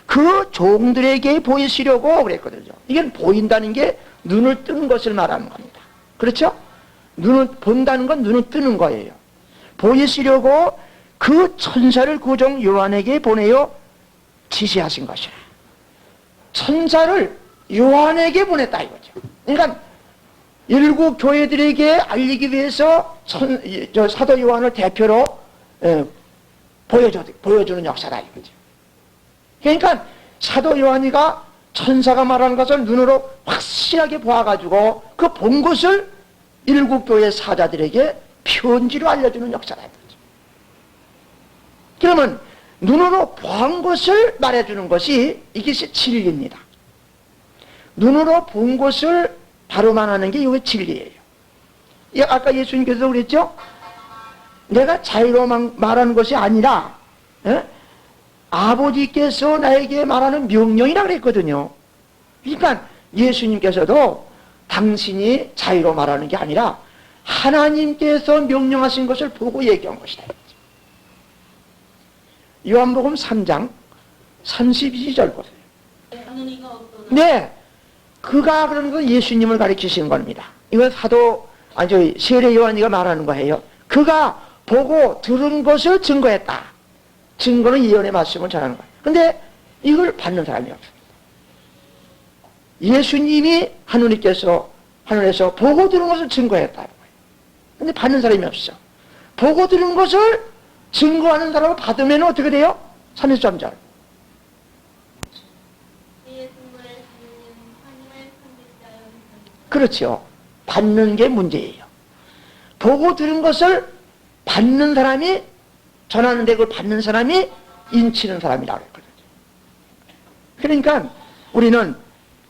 그 종들에게 보이시려고 그랬거든요. 이게 보인다는 게 눈을 뜨는 것을 말하는 겁니다. 그렇죠? 눈을 본다는 건 눈을 뜨는 거예요. 보이시려고 그 천사를 그 종 요한에게 보내어 지시하신 것이라. 천사를 요한에게 보냈다 이거죠. 그러니까 일곱 교회들에게 알리기 위해서 사도 요한을 대표로 보여주는 역사다 이거죠. 그러니까 사도 요한이가 천사가 말하는 것을 눈으로 확실하게 보아가지고 그 본 것을 일곱 교회 사자들에게 편지로 알려주는 역사다 이거죠. 그러면 눈으로 본 것을 말해주는 것이 이것이 진리입니다. 눈으로 본 것을 바로 말하는 게 이게 진리예요. 아까 예수님께서 그랬죠? 내가 자유로 말하는 것이 아니라 아버지께서 나에게 말하는 명령이라 그랬거든요. 그러니까 예수님께서도 당신이 자유로 말하는 게 아니라 하나님께서 명령하신 것을 보고 얘기한 것이다. 요한복음 3장 32절 보세요. 네, 그가 그러는 건 예수님을 가리키시는 겁니다. 이건 세례 요한이가 말하는 거예요. 그가 보고 들은 것을 증거했다. 증거는 예언의 말씀을 전하는 거예요. 근데 이걸 받는 사람이 없습니다. 예수님이 하늘에서 보고 들은 것을 증거했다. 근데 받는 사람이 없어. 보고 들은 것을 증거하는 사람을 받으면 어떻게 돼요? 33절. 그렇죠. 받는 게 문제예요. 보고 들은 것을 받는 사람이 전하는데 그걸 받는 사람이 인치는 사람이라고 했거든요. 그러니까 우리는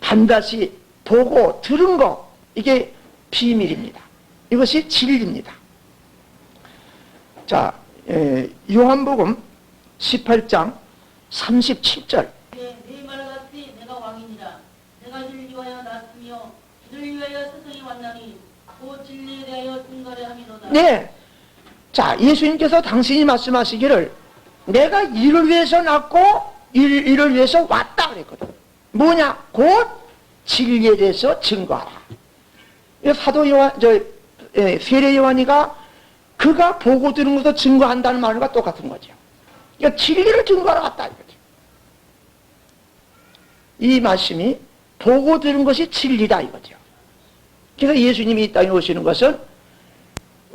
반드시 보고 들은 거 이게 비밀입니다. 이것이 진리입니다. 자, 요한복음 18장 37절. 네 말같이 내가 왕이니라. 내가 이를 위하여 났으며 이를 위하여 세상에 왔나니 그 진리에 대하여 증거를 함이로다. 네. 자, 예수님께서 당신이 말씀하시기를 내가 이를 위해서 났고 이를 위해서 왔다 그랬거든. 뭐냐? 곧 진리에 대해서 증거하라. 사도 요한, 세례 요한이가 그가 보고 들은 것을 증거한다는 말과 똑같은 거죠. 그러니까 진리를 증거하러 왔다 이거죠. 이 말씀이 보고 들은 것이 진리다 이거죠. 그래서 예수님이 이 땅에 오시는 것은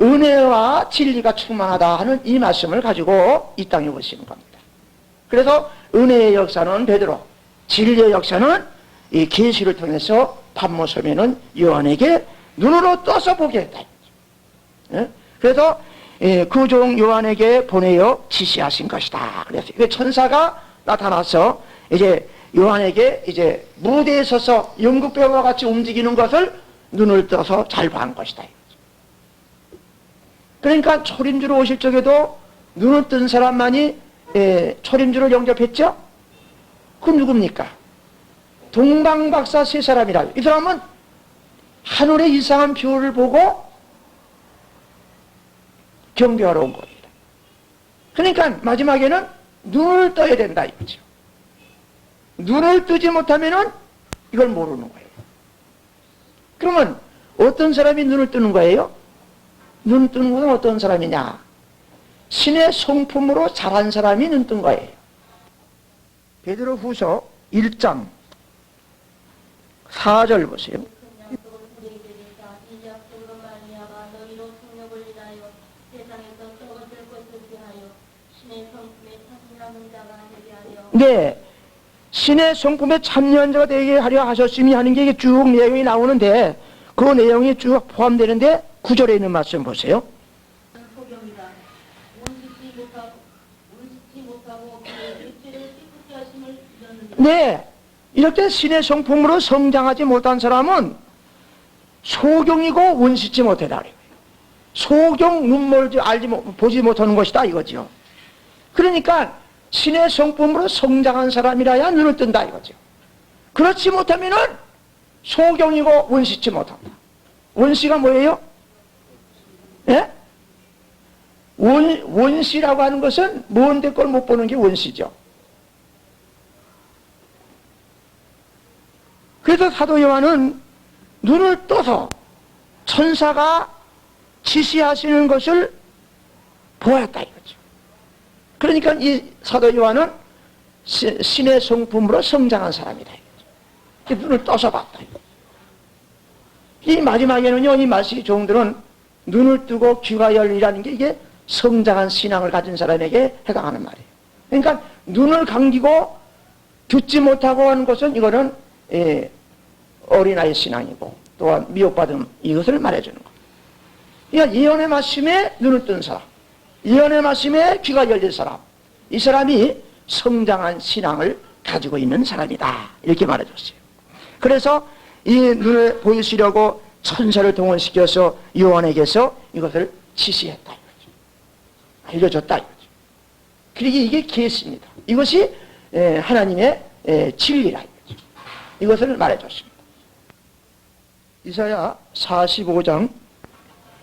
은혜와 진리가 충만하다 하는 이 말씀을 가지고 이 땅에 오시는 겁니다. 그래서 은혜의 역사는 베드로, 진리의 역사는 이 계시를 통해서 pat모섬에는 요한에게 눈으로 떠서 보게 했다. 그래서 그 종 요한에게 보내어 지시하신 것이다. 그래서 천사가 나타나서 이제 요한에게 이제 무대에 서서 연극배우와 같이 움직이는 것을 눈을 떠서 잘 본 것이다. 그러니까 초림주로 오실 적에도 눈을 뜬 사람만이 초림주를 영접했죠? 그 누굽니까? 동방박사 세 사람이라. 이 사람은 하늘의 이상한 별을 보고 경배하러 온 겁니다. 그러니까 마지막에는 눈을 떠야 된다 이거죠. 눈을 뜨지 못하면은 이걸 모르는 거예요. 그러면 어떤 사람이 눈을 뜨는 거예요? 눈 뜨는 것은 어떤 사람이냐? 신의 성품으로 자란 사람이 눈 뜬 거예요. 베드로 후서 1장 4절 보세요. 네, 신의 성품에 참여한 자가 되게 하려 하셨음이 하는 게 이게 쭉 내용이 나오는데 그 내용이 쭉 포함되는데 9절에 있는 말씀 보세요. 소경이다. 원시치 못하고 그의 육체를 깨끗게 하심을 잊었느니라. 네, 이렇게 신의 성품으로 성장하지 못한 사람은 소경이고 원시치 못하다. 소경 눈멀지 보지 못하는 것이다 이거죠. 그러니까 신의 성품으로 성장한 사람이라야 눈을 뜬다 이거죠. 그렇지 못하면은 소경이고 원시치 못한다. 원시가 뭐예요? 예? 원시라고 하는 것은 먼데 걸 못 보는 게 원시죠. 그래서 사도 요한은 눈을 떠서 천사가 지시하시는 것을 보았다 이거죠. 그러니까 이 사도 요한은 신의 성품으로 성장한 사람이다 이거죠. 눈을 떠서 봤다. 이 마지막에는요, 이 말씀의 종들은 눈을 뜨고 귀가 열리라는 게 이게 성장한 신앙을 가진 사람에게 해당하는 말이에요. 그러니까 눈을 감기고 듣지 못하고 하는 것은 이거는 어린아이 신앙이고 또한 미혹받음 이것을 말해주는 겁니다. 그러니까 예언의 말씀에 눈을 뜬 사람, 예언의 말씀에 귀가 열린 사람, 이 사람이 성장한 신앙을 가지고 있는 사람이다 이렇게 말해줬어요. 그래서 이 눈을 보이시려고 천사를 동원시켜서 요한에게서 이것을 지시했다 이거죠. 알려줬다 이거죠. 그러게 이게 계시입니다. 이것이 하나님의 진리라 이거죠. 이것을 말해줬습니다. 이사야 45장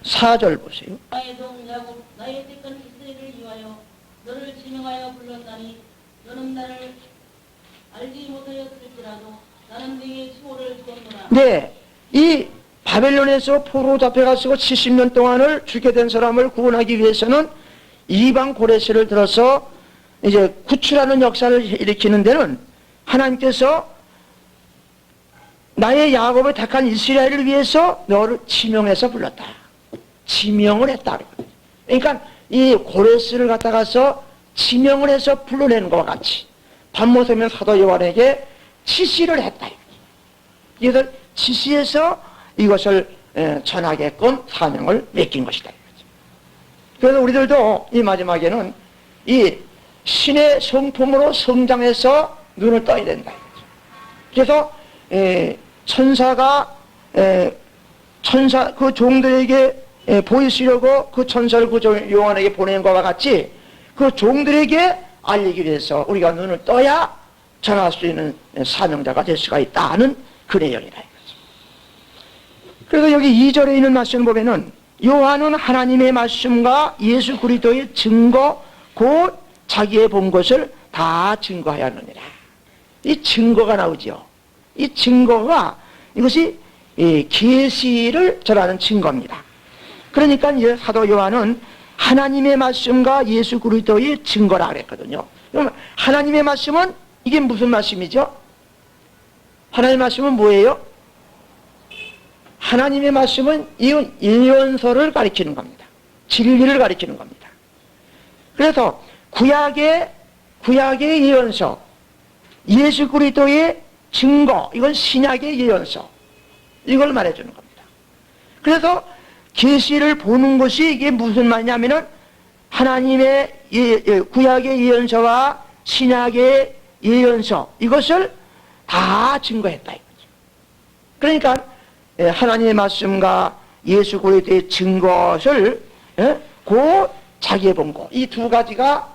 4절 보세요. 나의 종 야곱 나의 택한 이스라엘을 위하여 너를 지명하여 불렀다니 너는 나를 알지 못하였을지라도 나는 네게 수호를 주었노라. 네, 이 바벨론에서 포로 잡혀가지고 70년 동안을 죽게 된 사람을 구원하기 위해서는 이방 고레스를 들어서 이제 구출하는 역사를 일으키는 데는 하나님께서 나의 야곱을 택한 이스라엘을 위해서 너를 지명해서 불렀다. 지명을 했다. 그러니까 이 고레스를 갖다가서 지명을 해서 불러내는 것과 같이 밤모섬의 사도 요한에게 지시를 했다. 이것을 지시해서 이것을 전하게끔 사명을 맡긴 것이다. 그래서 우리들도 이 마지막에는 이 신의 성품으로 성장해서 눈을 떠야 된다. 그래서 천사가 천사 그 종들에게 보이시려고 그 천사를 그 요한에게 보낸 것과 같이 그 종들에게 알리기 위해서 우리가 눈을 떠야 전할 수 있는 사명자가 될 수가 있다 하는 그 내용이다. 그래서 여기 2절에 있는 말씀 보면은 요한은 하나님의 말씀과 예수 그리스도의 증거 곧 자기의 본 것을 다 증거하였느니라. 이 증거가 나오죠. 이 증거가 이것이 계시를 전하는 증거입니다. 그러니까 이제 사도 요한은 하나님의 말씀과 예수 그리스도의 증거라 그랬거든요. 그럼 하나님의 말씀은 이게 무슨 말씀이죠? 하나님의 말씀은 뭐예요? 하나님의 말씀은 예언서를 가리키는 겁니다. 진리를 가리키는 겁니다. 그래서 구약의 예언서, 예수 그리스도의 증거, 이건 신약의 예언서, 이걸 말해주는 겁니다. 그래서 계시를 보는 것이 이게 무슨 말이냐면은 하나님의 구약의 예언서와 신약의 예언서, 이것을 다 증거했다 이거죠. 그러니까 하나님의 말씀과 예수 그리스도의 증거를 그 자기의 본고, 이 두 가지가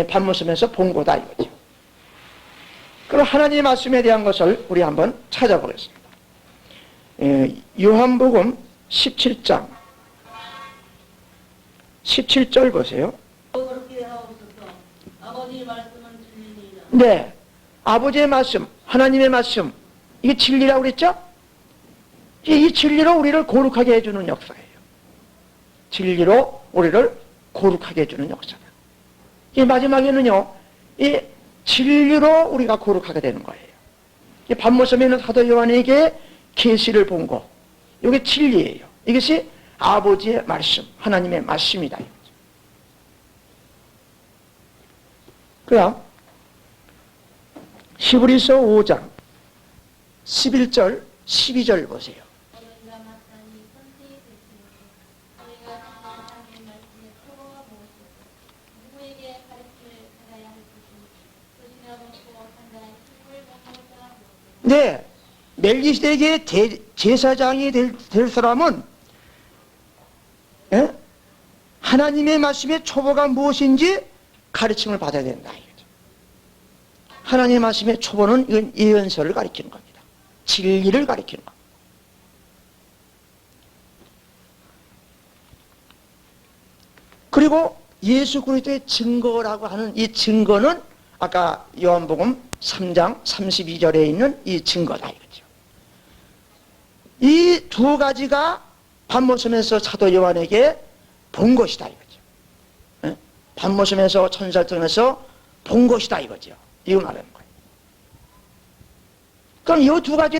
밤모섬에서 본고다 이거죠. 그럼 하나님의 말씀에 대한 것을 우리 한번 찾아보겠습니다. 요한복음 17장 17절 보세요. 그렇게 하옵소서. 아버지의 말씀은 진리니이다. 네, 아버지의 말씀, 하나님의 말씀, 이게 진리라고 그랬죠? 이 진리로 우리를 거룩하게 해주는 역사예요. 진리로 우리를 거룩하게 해주는 역사다. 이 마지막에는요, 이 진리로 우리가 거룩하게 되는 거예요. 이 밤모섬에 있는 사도 요한에게 계시를 본 거, 이게 진리예요. 이것이 아버지의 말씀, 하나님의 말씀이다. 그럼 히브리서 5장 11절 12절 보세요. 어른과 마땅히 선택이 되시고 우리가 정말 하나님의 말씀의 표어가 무엇이고 누구에게 가르침을 받아야 할 것인지 그시나 먹고 단단한 힘을 먹을까 네, 멜기세덱의 제사장이 될 사람은 하나님의 말씀의 초보가 무엇인지 가르침을 받아야 된다. 하나님의 말씀의 초보는 이건 예언서를 가리키는 겁니다. 진리를 가리키는 겁니다. 그리고 예수 그리스도의 증거라고 하는 이 증거는 아까 요한복음 3장 32절에 있는 이 증거다 이거죠. 이 두 가지가 밤모섬에서 사도 요한에게 본 것이다 이거죠. 밤모섬에서 천사를 통해서 본 것이다 이거죠. 이거 말하는 거예요. 그럼 이 두 가지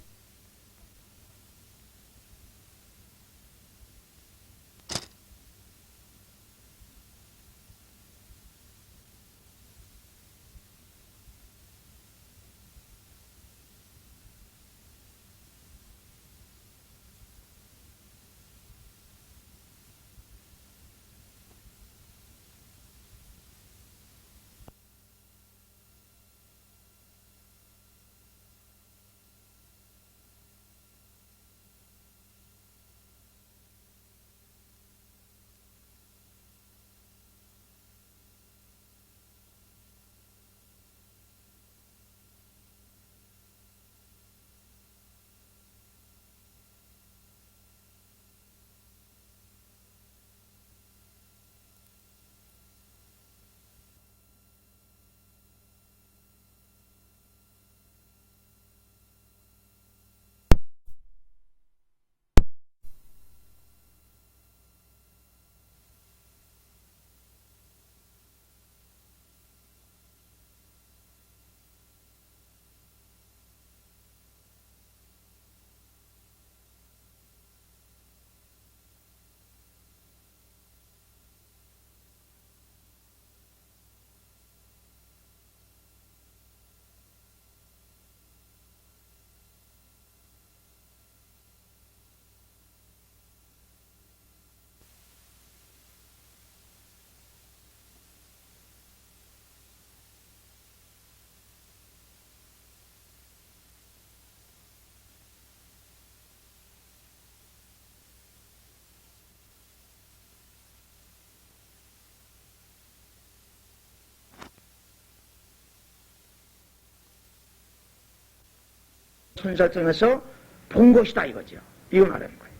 천사를 통해서 본 것이다 이거죠. 이거 말하는 거예요.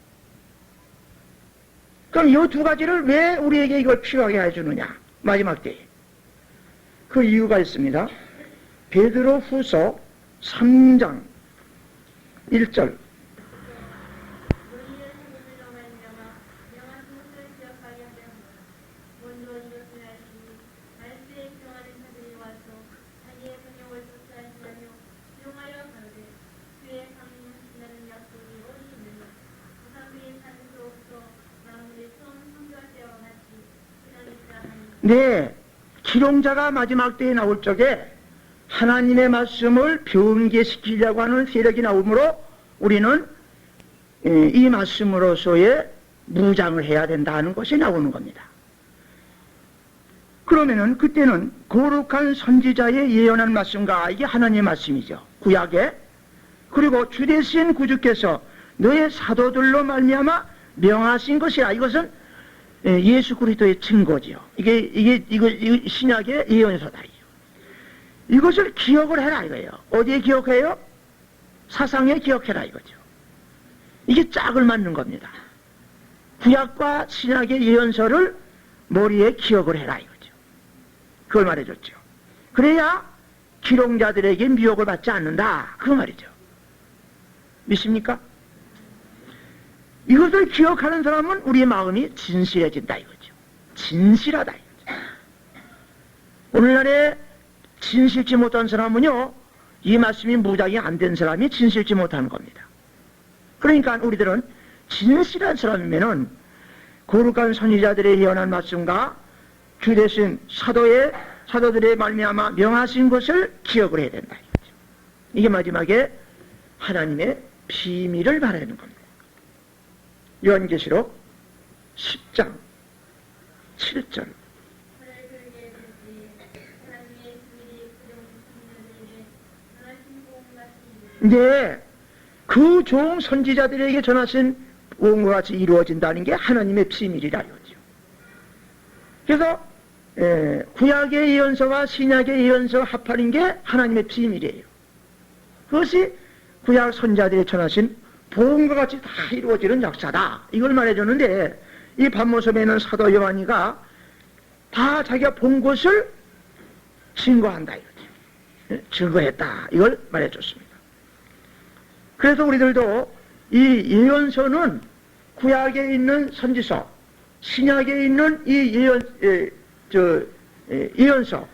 그럼 이 두 가지를 왜 우리에게 이걸 필요하게 해주느냐? 마지막 때에. 그 이유가 있습니다. 베드로 후서 3장 1절. 네, 기롱자가 마지막 때에 나올 적에 하나님의 말씀을 변개시키려고 하는 세력이 나오므로 우리는 이 말씀으로서의 무장을 해야 된다는 것이 나오는 겁니다. 그러면은 그때는 거룩한 선지자의 예언한 말씀과 이게 하나님의 말씀이죠. 구약에. 그리고 주대신 구주께서 너의 사도들로 말미암아 명하신 것이라. 이것은 예수 그리스도의 증거지요. 이거 신약의 예언서다. 이것을 기억을 해라 이거예요. 어디에 기억해요? 사상에 기억해라 이거죠. 이게 짝을 맞는 겁니다. 구약과 신약의 예언서를 머리에 기억을 해라 이거죠. 그걸 말해줬죠. 그래야 기록자들에게 미혹을 받지 않는다. 그 말이죠. 믿습니까? 이것을 기억하는 사람은 우리의 마음이 진실해진다 이거죠. 진실하다 이거죠. 오늘날에 진실치 못한 사람은요, 이 말씀이 무작위 안 된 사람이 진실치 못하는 겁니다. 그러니까 우리들은 진실한 사람이면은 거룩한 선지자들의 예언한 말씀과 주 대신 사도들의 말미암아 명하신 것을 기억을 해야 된다 이거죠. 이게 마지막에 하나님의 비밀을 말하는 겁니다. 요한계시록 10장 7절. 네, 그 종 선지자들에게 전하신 복음과 같이 이루어진다는 게 하나님의 비밀이라 이거죠. 그래서 구약의 예언서와 신약의 예언서 합하는 게 하나님의 비밀이에요. 그것이 구약 선지자들이 전하신 복음과 같이 다 이루어지는 역사다. 이걸 말해줬는데 이 반모섬에는 사도 요한이가 다 자기가 본 것을 증거한다 이거죠. 증거했다. 이걸 말해줬습니다. 그래서 우리들도 이 예언서는 구약에 있는 선지서, 신약에 있는 이 예언서,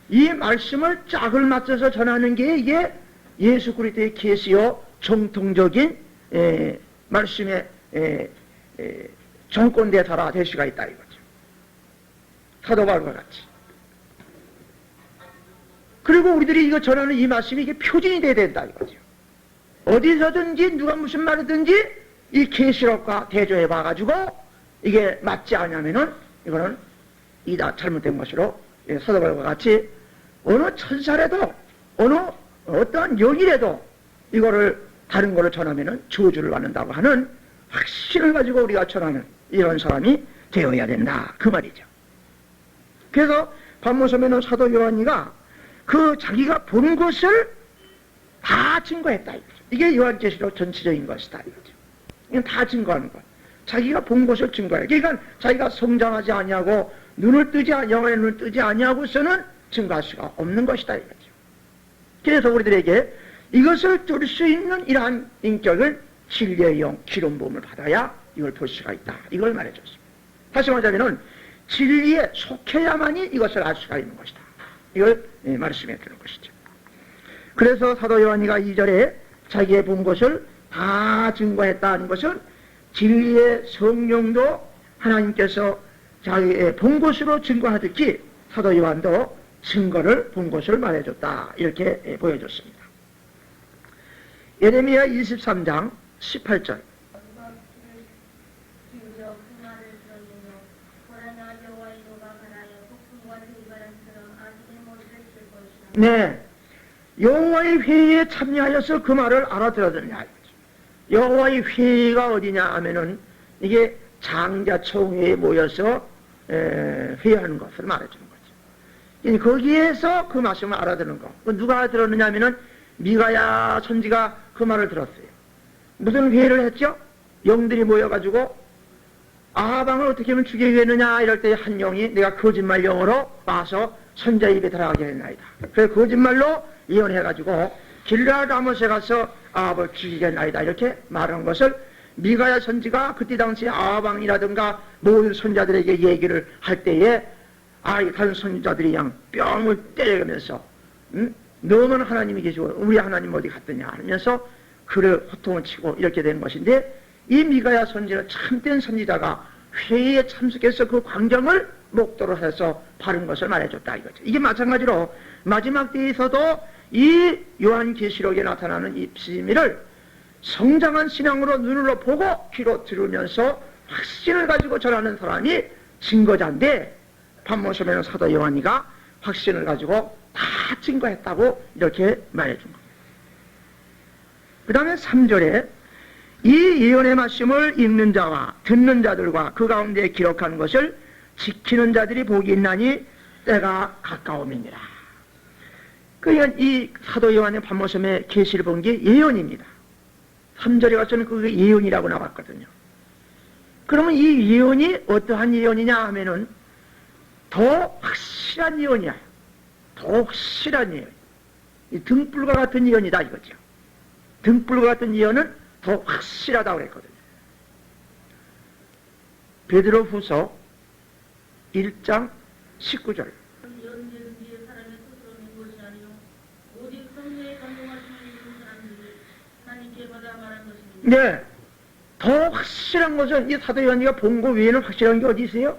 이 말씀을 짝을 맞춰서 전하는 게 이게 예수 그리스도의 계시요 정통적인 말씀의 정권대사라 될 수가 있다 이거죠. 사도 바울과 같이. 그리고 우리들이 이거 전하는 이 말씀이 이게 표준이 돼야 된다 이거죠. 어디서든지 누가 무슨 말이든지 이 계시록과 대조해 봐가지고 이게 맞지 않냐면은 이거는 이다 잘못된 것으로 사도 바울과 같이 어느 천사라도 어느 어떠한 영이라도 이거를 다른 거를 전하면은 저주를 받는다고 하는 확신을 가지고 우리가 전하는 이런 사람이 되어야 된다 그 말이죠. 그래서 반모섬에는 사도 요한이가 그 자기가 본 것을 다 증거했다 이거죠. 이게 요한계시록 전체적인 것이다 이거죠. 이건 다 증거하는 것. 자기가 본 것을 증거해. 그러니까 자기가 성장하지 아니하고 영혼의 눈을 뜨지 아니하고서는 증거할 수가 없는 것이다 이거죠. 그래서 우리들에게 이것을 뚫을 수 있는 이러한 인격을 진리의 영, 기름 부음을 받아야 이걸 볼 수가 있다. 이걸 말해줬습니다. 다시 말하자면 진리에 속해야만이 이것을 알 수가 있는 것이다. 이걸 말씀해 주는 것이죠. 그래서 사도 요한이가 2절에 자기의 본 것을 다 증거했다는 것은 진리의 성령도 하나님께서 자기의 본 것으로 증거하듯이 사도 요한도 증거를 본 것을 말해줬다. 이렇게 보여줬습니다. 예레미야 23장 18절. 네, 여호와의 회의에 참여하여서 그 말을 알아들었느냐. 여호와의 회의가 어디냐 하면은 이게 장자총회에 모여서 회의하는 것을 말해주는 거죠. 거기에서 그 말씀을 알아듣는 거. 누가 들었느냐 하면은 미가야 선지가 그 말을 들었어요. 무슨 회의를 했죠? 영들이 모여가지고 아방을 어떻게 하면 죽이겠느냐 이럴 때 한 영이 내가 거짓말 영으로 와서 선자 입에 들어가게 했나이다. 그래서 거짓말로 예언해가지고 길르앗 라못에 가서 아합을 죽이겠나이다 이렇게 말한 것을 미가야 선지가 그때 당시 아합왕이라든가 모든 선자들에게 얘기를 할 때에 다른 선자들이 양 뺨을 때려가면서 너는 하나님이 계시고 우리 하나님 어디 갔더냐 하면서 그를 호통을 치고 이렇게 된 것인데 이 미가야 선지는 참된 선지자가 회의에 참석해서 그 광경을 목도로 해서 바른 것을 말해줬다 이거죠. 이게 마찬가지로 마지막 때에서도 이 요한계시록에 나타나는 이 비밀을 성장한 신앙으로 눈으로 보고 귀로 들으면서 확신을 가지고 전하는 사람이 증거자인데 반모섬에는 사도 요한이가 확신을 가지고 다 증거했다고 이렇게 말해준 겁니다. 그 다음에 3절에 이 예언의 말씀을 읽는 자와 듣는 자들과 그 가운데 기록한 것을 지키는 자들이 복이 있나니 때가 가까움이니라. 그러니까 이 사도 요한의 반모섬의 계시를 본 게 예언입니다. 3절에 가서는 그게 예언이라고 나왔거든요. 그러면 이 예언이 어떠한 예언이냐 하면은 더 확실한 예언이야. 더 확실한 예언. 이 등불과 같은 예언이다 이거죠. 등불과 같은 예언은 더 확실하다고 그랬거든요. 베드로후서 1장 19절. 연기는 뒤에 사람의 스스로 낸 것이 아니요 오직 성령의 감동하심을 입은 사람들이 하나님께 받아 말한 것입니다. 네. 더 확실한 것은 이 사도 요한이가 본 거 외에는 확실한 게 어디 있어요?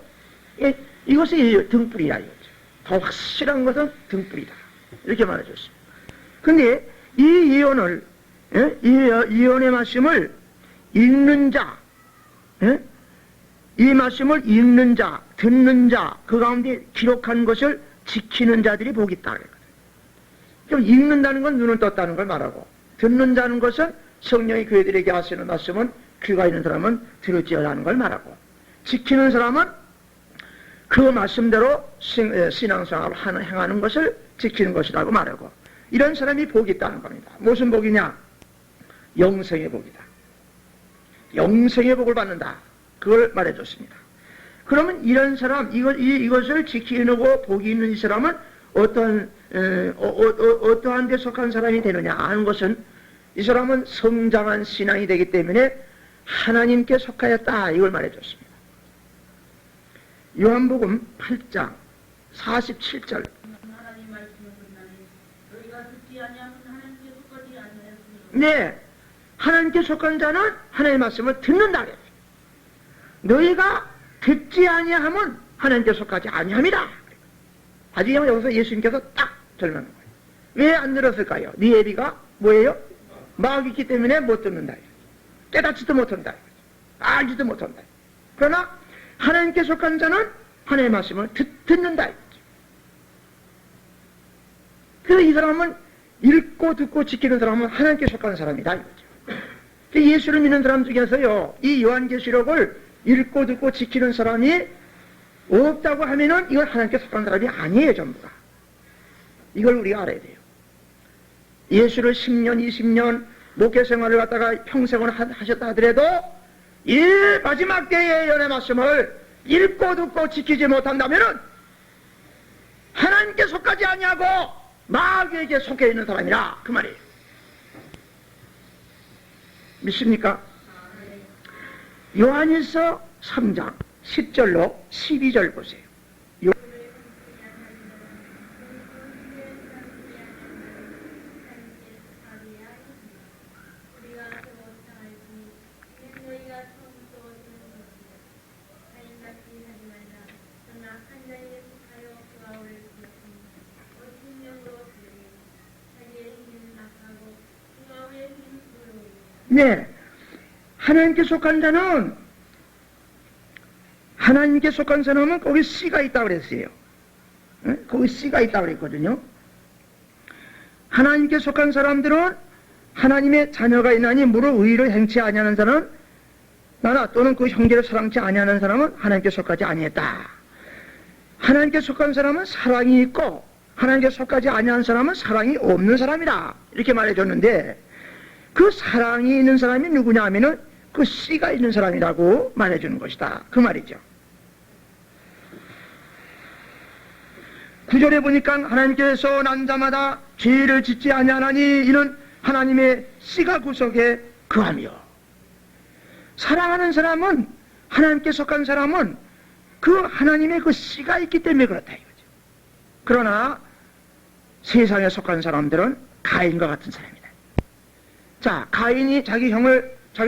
예, 이것이 등불이야 이거죠. 더 확실한 것은 등불이다. 이렇게 말해줬습니다. 근데 이 예언을, 예? 이 예언의 말씀을 읽는 자, 예? 이 말씀을 읽는 자, 듣는 자, 그 가운데 기록한 것을 지키는 자들이 복이 있다. 좀 읽는다는 건 눈을 떴다는 걸 말하고, 듣는다는 것은 성령이 교회들에게 하시는 말씀은 귀가 있는 사람은 들을지어라는 걸 말하고, 지키는 사람은 그 말씀대로 신앙생활을 행하는 것을 지키는 것이라고 말하고, 이런 사람이 복이 있다는 겁니다. 무슨 복이냐? 영생의 복이다. 영생의 복을 받는다. 그걸 말해줬습니다. 그러면 이런 사람, 이것을 지키고 복이 있는 이 사람은 어떠한 데 속한 사람이 되느냐 하는 것은 이 사람은 성장한 신앙이 되기 때문에 하나님께 속하였다. 이걸 말해줬습니다. 요한복음 8장 47절. 하나님 말씀을 듣나니 너희가 듣지 아니하면 하나님께 속하지 아니하였으니. 네, 하나님께 속한 자는 하나님의 말씀을 듣는다. 너희가 듣지 아니하면 하나님께 속하지 아니함이다. 아직 여기서 예수님께서 딱 설명한 거예요. 왜 안 들었을까요? 네 애비가 뭐예요? 마귀 있기 때문에 못 듣는다. 깨닫지도 못한다. 알지도 못한다. 그러나 하나님께 속한 자는 하나님의 말씀을 듣는다. 그래서 이 사람은 읽고 듣고 지키는 사람은 하나님께 속한 사람이다. 이거죠. 예수를 믿는 사람 중에서요, 이 요한계시록을 읽고 듣고 지키는 사람이 없다고 하면은 이건 하나님께 속한 사람이 아니에요, 전부가. 이걸 우리가 알아야 돼요. 예수를 10년, 20년 목회 생활을 갖다가 평생을 하셨다 하더라도 이 마지막 때의 예언의 말씀을 읽고 듣고 지키지 못한다면은 하나님께 속하지 아니하고 마귀에게 속해 있는 사람이라 그 말이에요. 믿습니까? 요한일서 3장 10절로 12절 보세요. 네, 하나님께 속한 자는 하나님께 속한 사람은 거기 씨가 있다고 그랬어요. 거기 씨가 있다고 그랬거든요. 하나님께 속한 사람들은 하나님의 자녀가 있나니 무릇 의를 행치 아니하는 사람은 나나 또는 그 형제를 사랑치 아니하는 사람은 하나님께 속하지 아니했다. 하나님께 속한 사람은 사랑이 있고 하나님께 속하지 아니하는 사람은 사랑이 없는 사람이다. 이렇게 말해줬는데 그 사랑이 있는 사람이 누구냐 하면은 그 씨가 있는 사람이라고 말해주는 것이다. 그 말이죠. 9절에 보니까 하나님께서 난 자마다 죄를 짓지 아니하나니 이는 하나님의 씨가 구속에 그하며, 사랑하는 사람은 하나님께 속한 사람은 그 하나님의 그 씨가 있기 때문에 그렇다 이거죠. 그러나 세상에 속한 사람들은 가인과 같은 사람이다. 자, 가인이 자기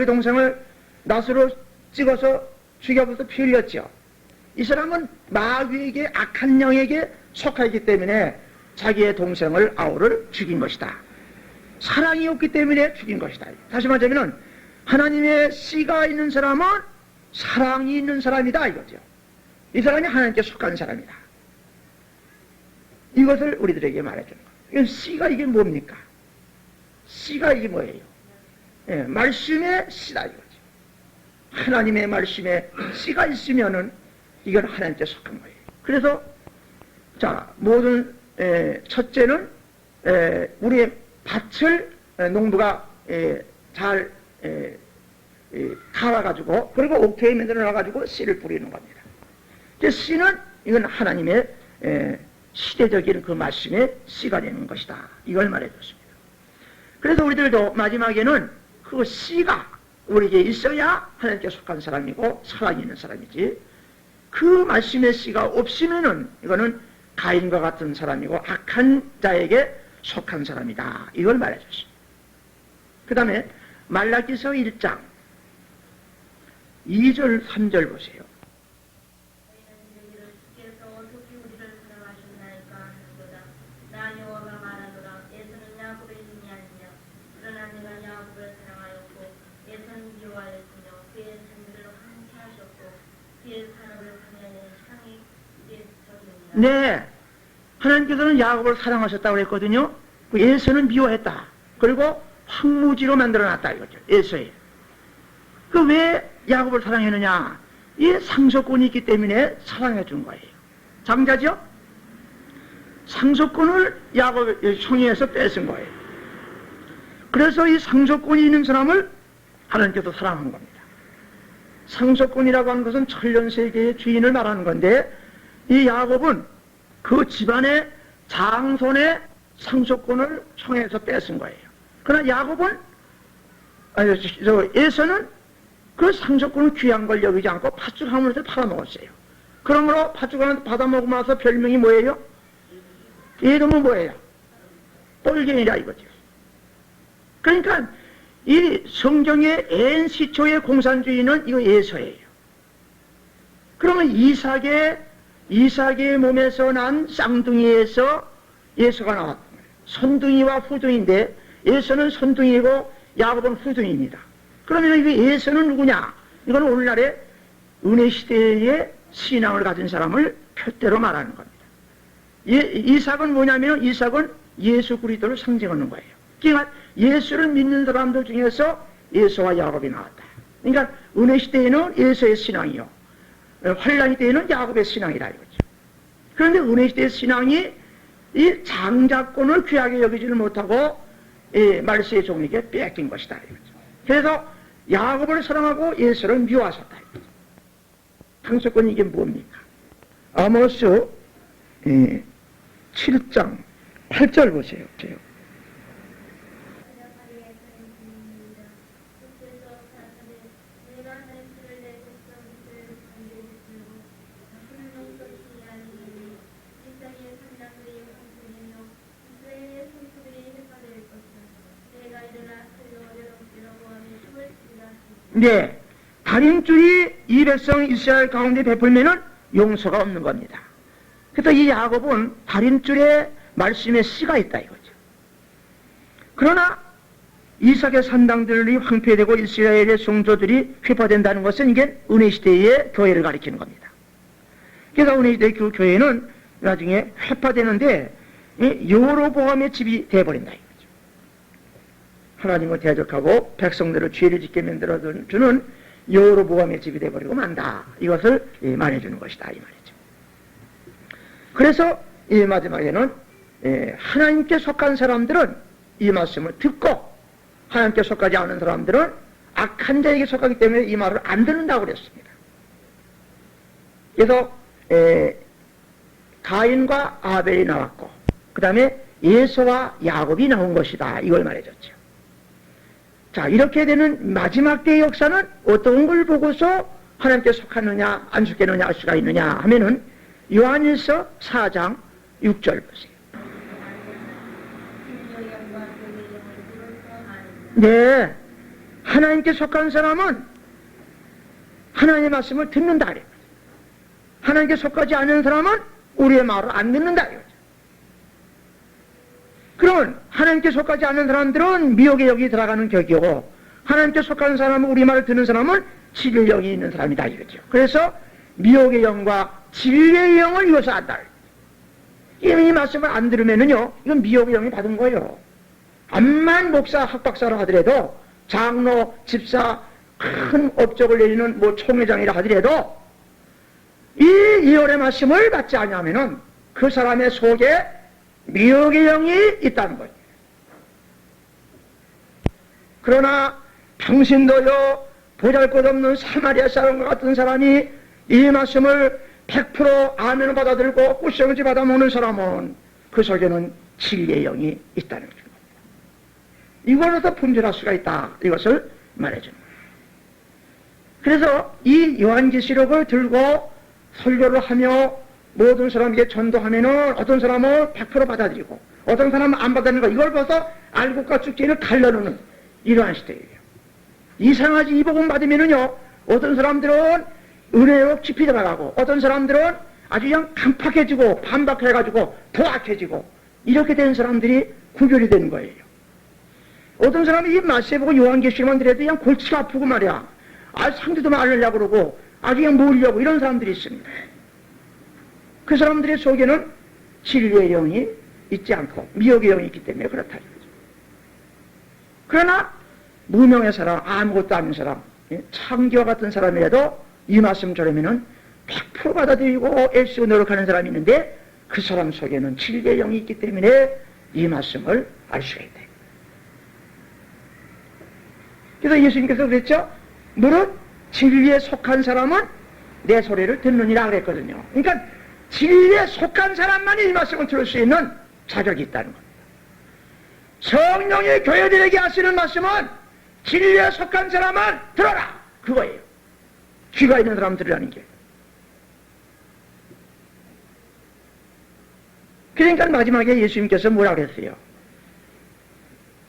동생을 낫으로 찍어서 죽여버려서 피 흘렸죠. 이 사람은 마귀에게, 악한 영에게 속하기 때문에 자기의 동생을 아우를 죽인 것이다. 사랑이 없기 때문에 죽인 것이다. 다시 말하자면 하나님의 씨가 있는 사람은 사랑이 있는 사람이다 이거죠. 이 사람이 하나님께 속한 사람이다. 이것을 우리들에게 말해주는 거예요. 씨가 이게 뭡니까? 씨가 이게 뭐예요? 예, 말씀의 씨다 이거죠. 하나님의 말씀에 씨가 있으면은 이건 하나님께 속한 거예요. 그래서 자, 모든 첫째는 우리의 밭을 농부가 잘 갈아가지고 그리고 옥토에 만들어 놔가지고 씨를 뿌리는 겁니다. 씨는 이건 하나님의 시대적인 그 말씀의 씨가 되는 것이다. 이걸 말해줬습니다. 그래서 우리들도 마지막에는 그 씨가 우리에게 있어야 하나님께 속한 사람이고 살아있는 사람이지, 그 말씀의 씨가 없으면은 이거는 가인과 같은 사람이고 악한 자에게 속한 사람이다. 이걸 말해줬습니다. 그 다음에 말라기서 1장 2절 3절 보세요. 주께서 어떻게 우리를 사랑하셨나이까 하는도다. 나 여호와가 말하노라. 에서는 야곱의 종이 아니냐. 그러나 내가 야곱을 사랑하였고 에서는 미워하였으며 그의 산들을 함께 하셨고 그의 산업을 하면은 향이 그의 적이니라. 네, 하나님께서는 야곱을 사랑하셨다고 그랬거든요. 그 에서는 미워했다. 그리고 황무지로 만들어놨다 이거죠. 에서에. 그 왜 야곱을 사랑했느냐? 이 상속권이 있기 때문에 사랑해 준 거예요. 장자죠? 상속권을 야곱의 형에서 뺏은 거예요. 그래서 이 상속권이 있는 사람을 하나님께서 사랑한 겁니다. 상속권이라고 하는 것은 천년세계의 주인을 말하는 건데, 이 야곱은 그 집안의 장손의 상속권을 형에서 뺏은 거예요. 그러나 야곱은, 에서는 그 상속권을 귀한 걸 여기지 않고 팥죽 한 번을 팔아먹었어요. 그러므로 팥죽 하나 받아먹고 나서 별명이 뭐예요? 이름은 뭐예요? 뻘갱이라 이거죠. 그러니까 이 성경의 엔시초의 공산주의는 이거 에서예요. 그러면 이삭의 몸에서 난 쌍둥이에서 에서가 나왔던 거예요. 선둥이와 후둥인데 에서는 선둥이고 야곱은 후둥입니다. 그러면 이 에서는 누구냐? 이건 오늘날의 은혜시대의 신앙을 가진 사람을 표대로 말하는 겁니다. 이삭은 뭐냐면 이삭은 예수 그리스도를 상징하는 거예요. 그러니까 예수를 믿는 사람들 중에서 에서와 야곱이 나왔다. 그러니까 은혜시대에는 에서의 신앙이요, 환란 시대에는 야곱의 신앙이라 이거죠. 그런데 은혜시대의 신앙이 이 장자권을 귀하게 여기지를 못하고 말세의 종에게 뺏긴 것이다 이거죠. 그래서 야곱을 사랑하고 예수를 미워하셨다. 상속권 이게 뭡니까? 아모스 7장 8절 보세요. 네, 달인줄이 이 백성 이스라엘 가운데 베풀면은 용서가 없는 겁니다. 그래서 이 야곱은 달인줄에 말씀의 씨가 있다 이거죠. 그러나 이삭의 산당들이 황폐되고 이스라엘의 성도들이 회파된다는 것은 이게 은혜시대의 교회를 가리키는 겁니다. 그래서 은혜시대의 그 교회는 나중에 회파되는데 여로보암의 집이 되어버린다 이거죠. 하나님을 대적하고 백성들을 죄를 짓게 만들어주는 여로보암의 집이 되어버리고 만다. 이것을 말해주는 것이다 이 말이죠. 그래서 이 마지막에는 하나님께 속한 사람들은 이 말씀을 듣고 하나님께 속하지 않은 사람들은 악한 자에게 속하기 때문에 이 말을 안 듣는다고 그랬습니다. 그래서 가인과 아벨이 나왔고 그 다음에 에서와 야곱이 나온 것이다 이걸 말해줬죠. 자, 이렇게 되는 마지막 때의 역사는 어떤 걸 보고서 하나님께 속하느냐 안 속하느냐 알 수가 있느냐 하면은 요한일서 4장 6절 보세요. 네, 하나님께 속한 사람은 하나님의 말씀을 듣는다 그래요. 하나님께 속하지 않는 사람은 우리의 말을 안 듣는다 이거죠. 그러면 하나님께 속하지 않는 사람들은 미혹의 영이 들어가는 격이고 하나님께 속하는 사람은 우리 말을 듣는 사람은 진리의 영이 있는 사람이다 이거죠. 그래서 미혹의 영과 진리의 영을 이어서 안다. 이 말씀을 안 들으면은요, 이건 미혹의 영이 받은 거예요. 암만 목사 학박사로 하더라도 장로, 집사, 큰 업적을 내리는 뭐 총회장이라 하더라도 이 예언의 말씀을 받지 않으면은 그 사람의 속에 미혹의 영이 있다는 거예요. 그러나 평신도요 보잘것없는 사마리아 사람과 같은 사람이 이 말씀을 100% 아멘을 받아들고 꾸시영지 받아먹는 사람은 그 속에는 진리의 영이 있다는 겁니다. 이걸로서 분별할 수가 있다. 이것을 말해줍니다. 그래서 이 요한계시록을 들고 설교를 하며 모든 사람에게 전도하면은 어떤 사람은 100% 받아들이고 어떤 사람은 안 받아들이는 거, 이걸 벌써 알곡과 쭉지를 갈라놓는 이러한 시대예요. 이상하지. 이 복음 받으면은요 어떤 사람들은 은혜로 깊이 들어가고 어떤 사람들은 아주 그냥 강팍해지고 반박해가지고 더 악해지고 이렇게 된 사람들이 구별이 되는 거예요. 어떤 사람이 이 말세 보고 요한계시록만 들어도 그냥 골치가 아프고 말이야. 상대도 말하려고 그러고 아주 그냥 모으려고 이런 사람들이 있습니다. 그 사람들의 속에는 진리의 영이 있지 않고 미혹의 영이 있기 때문에 그렇다. 그러나 무명의 사람, 아무것도 아닌 사람, 창기와 같은 사람이라도 이 말씀 들으면은 100% 받아들이고 애쓰고 노력하는 사람이 있는데 그 사람 속에는 진리의 영이 있기 때문에 이 말씀을 알 수가 있다. 그래서 예수님께서 그랬죠. 무릇 진리에 속한 사람은 내 소리를 듣느니라 그랬거든요. 그러니까 진리에 속한 사람만이 이 말씀을 들을 수 있는 자격이 있다는 겁니다. 성령이 교회들에게 하시는 말씀은 진리에 속한 사람은 들어라, 그거예요. 귀가 있는 사람 들으라는 게. 그러니까 마지막에 예수님께서 뭐라 그랬어요?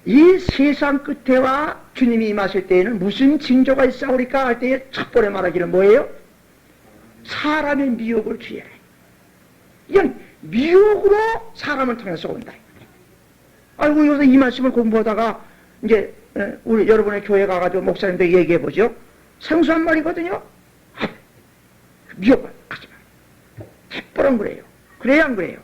이 세상 끝에와 주님이 임하실 때에는 무슨 징조가 있사오리까 할 때에 첫 번에 말하기는 뭐예요? 사람의 미혹을 주의해. 이건 미혹으로 사람을 통해서 온다. 아이고, 여기서 이 말씀을 공부하다가 이제 우리 여러분의 교회 가가지고 목사님들 얘기해 보죠. 생소한 말이거든요. 미혹을 하지 마. 해버랑 그래요. 그래야 안 그래요?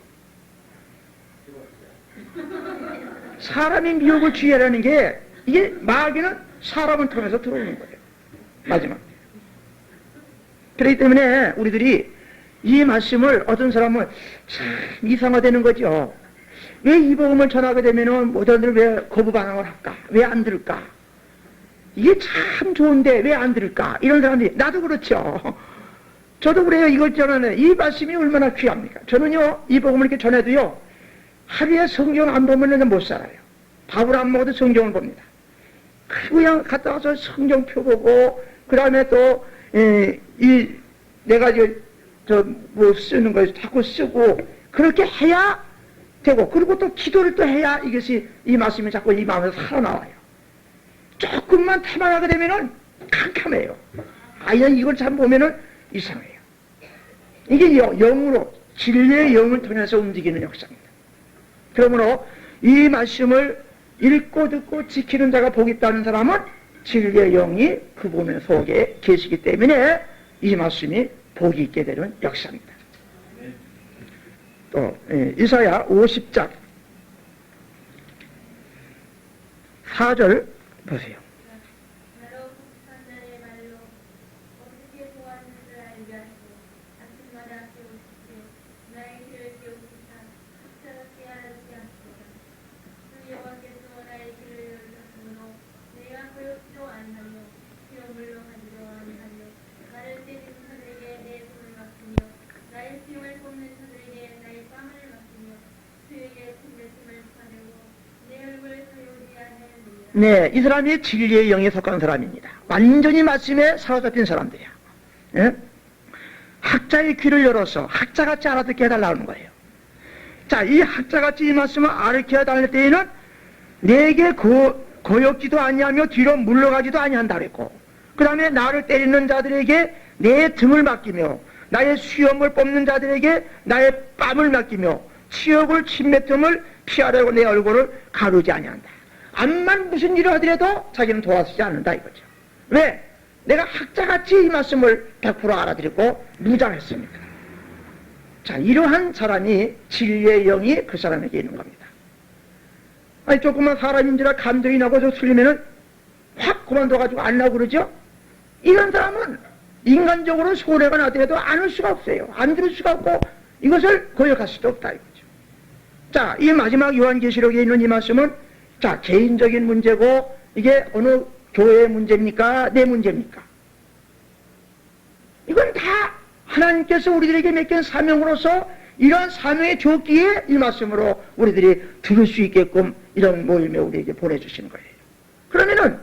사람이 미혹을 주의하라는 게 이게 마귀는 사람을 통해서 들어오는 거예요. 마지막. 그렇기 때문에 우리들이 이 말씀을 어떤 사람은 참 이상화되는 거죠. 왜 이 복음을 전하게 되면은 모두들 왜 거부 반응을 할까? 왜 안 들을까? 이게 참 좋은데 왜 안 들을까? 이런 사람들이, 나도 그렇죠. 저도 그래요. 이걸 전하는 이 말씀이 얼마나 귀합니까? 저는요 이 복음을 이렇게 전해도요 하루에 성경 안 보면 못 살아요. 밥을 안 먹어도 성경을 봅니다. 그냥 갔다 와서 성경표 보고 그 다음에 또 내가 뭐 쓰는 거 자꾸 쓰고 그렇게 해야 되고, 그리고 또 기도를 또 해야 이것이 이 말씀이 자꾸 이 마음에서 살아나와요. 조금만 태만하게 되면은 캄캄해요. 그냥 이걸 참 보면은 이상해요. 이게 영으로 진리의 영을 통해서 움직이는 역사입니다. 그러므로 이 말씀을 읽고 듣고 지키는 자가 복이 있다는 사람은 진리의 영이 그분 속에 계시기 때문에 이 말씀이 복이 있게 되는 역사입니다. 또 이사야 50장 4절 보세요. 나로 북한자의 말로 어떻게 보았는 줄 알게 하시고 아침마다 깨우시되 나의 길을 깨우시사 학자롭게 하지 않소서. 주 여호와께서 나의 길을 열으셨으므로 내가 고역지도 아니하며 피로 물러가지도 아니하며 나를 때리는 자들에게 내 손을 맡으며 나의 수용을 돕는 자들에게 나의 뺨을 맡으며 그에게 침뱉음을 파내고 내 얼굴을 소용이 아니하느니라. 네, 이 사람이 진리의 영에 속한 사람입니다. 완전히 말씀에 사로잡힌 사람들이야. 예? 학자의 귀를 열어서 학자같이 알아듣게 해달라는 거예요. 자, 이 학자같이 이 말씀을 알게 해달랄 때에는 내게 고역지도 아니하며 뒤로 물러가지도 아니한다 그랬고, 그 다음에 나를 때리는 자들에게 내 등을 맡기며 나의 수염을 뽑는 자들에게 나의 뺨을 맡기며 치욕을 침뱉음을 피하려고 내 얼굴을 가르지 아니한다. 암만 무슨 일을 하더라도 자기는 도와주지 않는다 이거죠. 왜? 내가 학자같이 이 말씀을 100% 알아들이고 무장했습니다. 자, 이러한 사람이 진리의 영이 그 사람에게 있는 겁니다. 아니, 조금만 사람인지라 감정이 나고 저 틀리면은 확 그만둬가지고 안 나고 그러죠? 이런 사람은 인간적으로 손해가 나더라도 안을 수가 없어요. 안 들을 수가 없고 이것을 거역할 수도 없다 이거죠. 자, 이 마지막 요한계시록에 있는 이 말씀은 자, 개인적인 문제고 이게 어느 교회의 문제입니까? 내 문제입니까? 이건 다 하나님께서 우리들에게 맡긴 사명으로서 이런 사명의 조끼에 이 말씀으로 우리들이 들을 수 있게끔 이런 모임에 우리에게 보내주시는 거예요. 그러면은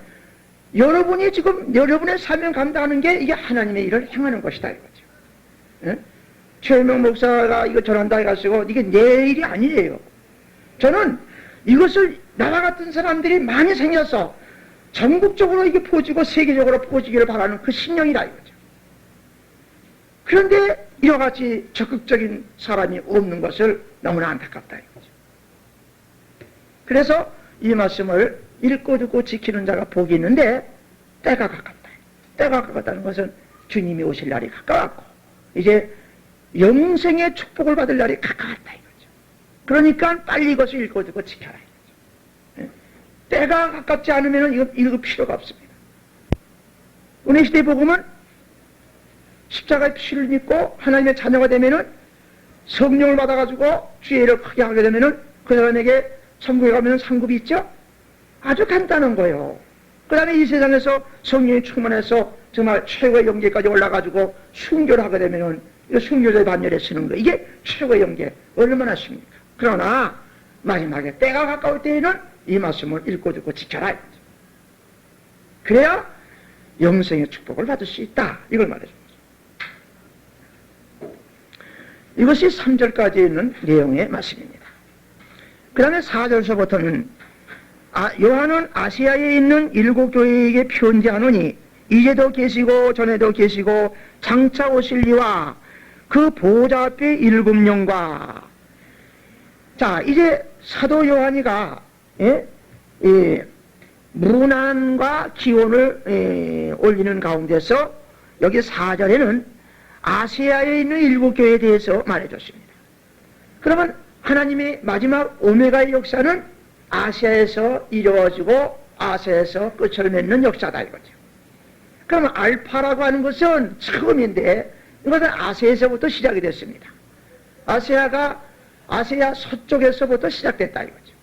여러분이 지금 여러분의 사명 감당하는 게 이게 하나님의 일을 행하는 것이다 이거죠. 예? 최명 목사가 이거 전한다 해가지고 이게 내 일이 아니에요. 저는 이것을 나와 같은 사람들이 많이 생겨서 전국적으로 이게 퍼지고 세계적으로 퍼지기를 바라는 그 신령이다 이거죠. 그런데 이와 같이 적극적인 사람이 없는 것을 너무나 안타깝다 이거죠. 그래서 이 말씀을 읽고 듣고 지키는 자가 복이 있는데 때가 가깝다. 때가 가깝다는 것은 주님이 오실 날이 가까웠고 이제 영생의 축복을 받을 날이 가까웠다 이거죠. 그러니까 빨리 이것을 읽고 듣고 지켜라 이거죠. 때가 가깝지 않으면 이거 읽을 필요가 없습니다. 은혜시대 복음은 십자가의 피를 믿고 하나님의 자녀가 되면은 성령을 받아가지고 주의 일을 크게 하게 되면은 그 사람에게 천국에 가면은 상급이 있죠? 아주 간단한 거예요. 그 다음에 이 세상에서 성령이 충만해서 정말 최고의 영계까지 올라가지고 순교를 하게 되면은 이거 순교자의 반열에 쓰는 거 이게 최고의 영계 얼마나 쉽니까? 그러나 마지막에 때가 가까울 때에는 이 말씀을 읽고 듣고 지켜라. 그래야 영생의 축복을 받을 수 있다. 이걸 말해줍니다. 이것이 3절까지 있는 내용의 말씀입니다. 그 다음에 4절서부터는 요한은 아시아에 있는 7교회에게 편지하노니 이제도 계시고 전에도 계시고 장차 오실 이와 그 보호자 앞에 7영과 자 이제 사도 요한이가 문안과 기원을 올리는 가운데서 여기 4절에는 아시아에 있는 7교회에 대해서 말해줬습니다. 그러면 하나님의 마지막 오메가의 역사는 아시아에서 이루어지고 아시아에서 끝을 맺는 역사다 이거죠. 그러면 알파라고 하는 것은 처음인데 이것은 아시아에서부터 시작이 됐습니다. 아시아 서쪽에서부터 시작됐다 이거죠.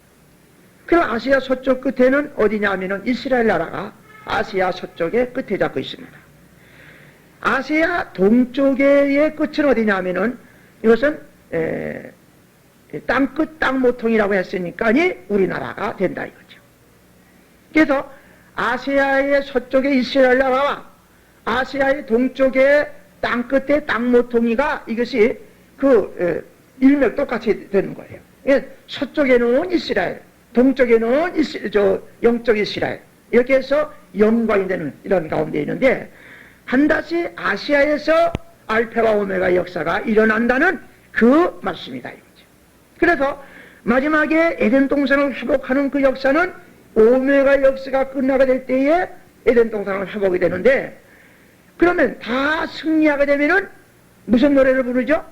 그럼 아시아 서쪽 끝에는 어디냐 하면은 이스라엘 나라가 아시아 서쪽에 끝에 잡고 있습니다. 아시아 동쪽의 끝은 어디냐 하면은 이것은 땅끝 땅모통이라고 했으니까 우리나라가 된다 이거죠. 그래서 아시아의 서쪽에 이스라엘 나라와 아시아의 동쪽에 땅끝에 땅모통이가 이것이 일맥 똑같이 되는 거예요. 서쪽에는 이스라엘, 동쪽에는 영적 이스라엘 이렇게 해서 연관이 되는 이런 가운데 있는데 반드시 아시아에서 알파와 오메가의 역사가 일어난다는 그 말씀이다 이거죠. 그래서 마지막에 에덴 동산을 회복하는 그 역사는 오메가 역사가 끝나게 될 때에 에덴 동산을 회복이 되는데 그러면 다 승리하게 되면은 무슨 노래를 부르죠?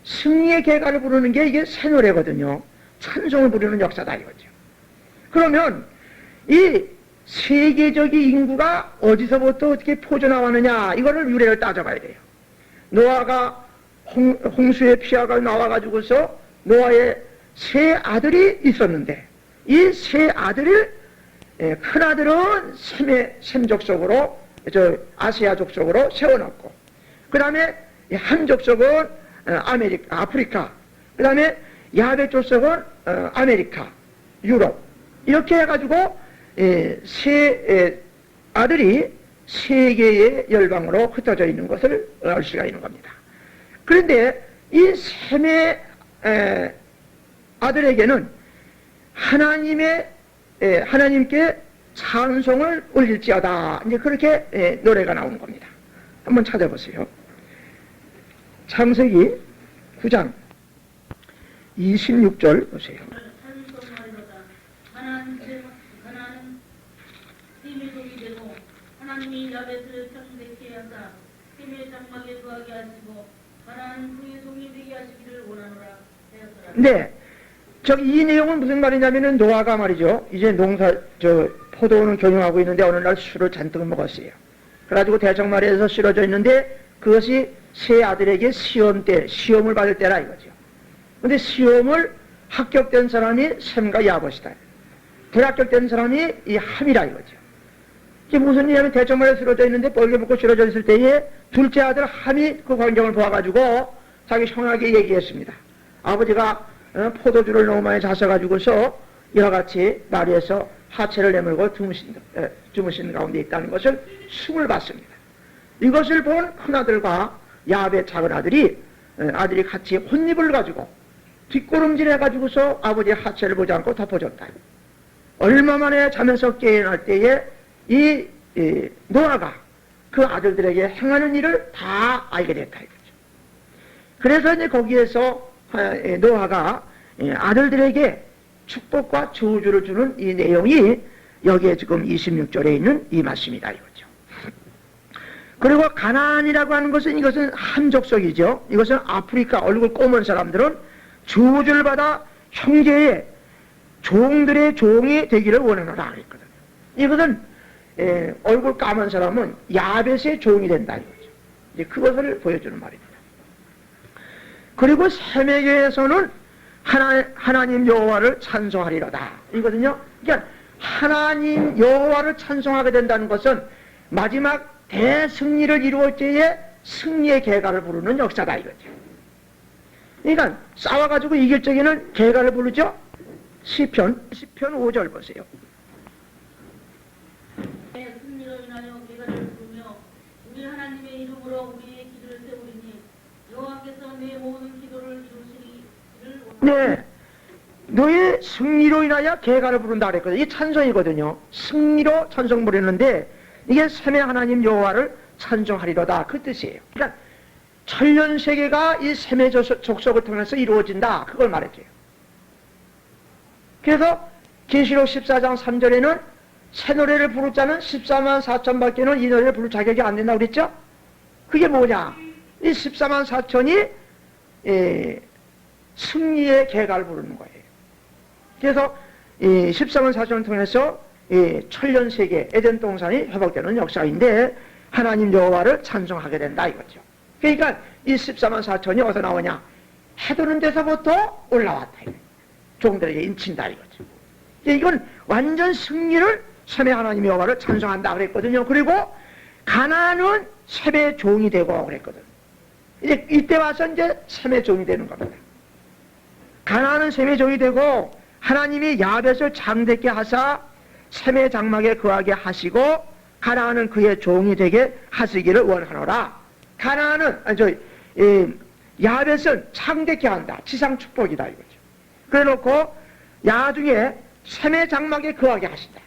승리의 개가를 부르는 게 이게 새 노래거든요. 찬송을 부르는 역사다 이거죠. 그러면 이 세계적인 인구가 어디서부터 어떻게 퍼져나왔느냐 이거를 유래를 따져봐야 돼요. 노아가 홍수의 피아가 나와가지고서 노아의 세 아들이 있었는데 이 세 아들을 큰 아들은 셈 족속으로 아시아 족속으로 세워놨고 그 다음에 한 족속은 아프리카 그 다음에 야베 족속은 아메리카 유럽 이렇게 해가지고 세 아들이 세 개의 열방으로 흩어져 있는 것을 알 수가 있는 겁니다. 그런데 이 셈의 아들에게는 하나님께 찬송을 올릴지어다 이제 그렇게 노래가 나오는 겁니다. 한번 찾아보세요. 창세기 9장 26절 보세요. 하나는 셈의 종이 되고 하나님이 야벳을 창대케 하사 셈의 장막에 거하게 하시고 하나는 그의 종이 되게 하시기를 원하노라 하였더라. 네, 이 내용은 무슨 말이냐면은 노아가 말이죠. 이제 포도원을 경영하고 있는데 어느 날 술을 잔뜩 먹었어요. 그래가지고 대청마리에서 쓰러져 있는데 그것이 세 아들에게 시험을 받을 때라 이거죠. 근데 시험을 합격된 사람이 셈과 야봇이다. 불합격된 사람이 이 함이라 이거죠. 이게 무슨 일이냐면 대청마루에 쓰러져 있는데 벌게 먹고 쓰러져 있을 때에 둘째 아들 함이 그 광경을 보아가지고 자기 형에게 얘기했습니다. 아버지가 포도주를 너무 많이 자셔가지고서 이와 같이 마루에서 하체를 내밀고 주무신 가운데 있다는 것을 숨을 봤습니다. 이것을 본 큰아들과 야합의 작은 아들이 같이 혼입을 가지고 뒷걸음질 해가지고서 아버지의 하체를 보지 않고 덮어줬다. 얼마 만에 잠에서 깨어날 때에 이 노아가 그 아들들에게 행하는 일을 다 알게 됐다 이거죠. 그래서 이제 거기에서 노아가 아들들에게 축복과 저주를 주는 이 내용이 여기에 지금 26절에 있는 이 말씀이다 이거죠. 그리고 가나안이라고 하는 것은 이것은 한족속이죠. 이것은 아프리카 얼굴 꼬문 사람들은 저주를 받아 형제의 종들의 종이 되기를 원하노라 그랬거든요. 이것은 얼굴 까만 사람은 야벳의 종이 된다 이거죠. 이제 그것을 보여주는 말입니다. 그리고 셈에게에서는 하나님 여호와를 찬송하리로다 이거든요. 그러니까 하나님 여호와를 찬송하게 된다는 것은 마지막 대승리를 이루을 때에 승리의 계가를 부르는 역사다 이거죠. 그러니까 싸워가지고 이길 적에는 계가를 부르죠. 시편 5절 보세요. 승리로 인하여 계가를 부르며 우리 하나님의 이름으로 우리의 기도를 세우리니 여호와께서 내 모든 기도를 이루시기를 네, 너의 승리로 인하여 계가를 부른다 그랬거든요. 이게 찬송이거든요. 승리로 찬송 부르는데 이게 셈의 하나님 여호와를 찬송하리로다 그 뜻이에요. 그러니까 천년세계가 이 셈의 족속을 통해서 이루어진다 그걸 말했죠. 그래서 계시록 14장 3절에는 새 노래를 부를 자는 14만 4천 밖에는 이 노래를 부를 자격이 안 된다고 그랬죠. 그게 뭐냐, 이 14만 4천이 승리의 계가를 부르는 거예요. 그래서 이 14만 4천을 통해서 천년세계 에덴 동산이 회복되는 역사인데 하나님 여호와를 찬송하게 된다 이거죠. 그러니까 이 14만 4천이 어디서 나오냐, 해도는 데서부터 올라왔다 이거죠. 종들에게 인친다 이거죠. 이건 완전 승리를 셈의 하나님 여호와를 찬송한다 그랬거든요. 그리고 가나안은 셈의 종이 되고 그랬거든. 이제 이때 와서 이제 셈의 종이 되는 겁니다. 가나안은 셈의 종이 되고 하나님이 야벳을 장대케 하사 셈의 장막에 거하게 하시고 가나안은 그의 종이 되게 하시기를 원하노라. 가나안은 야벳은 창대케 한다. 지상 축복이다 이거죠. 그래놓고 야중에 셈의 장막에 거하게 하신다.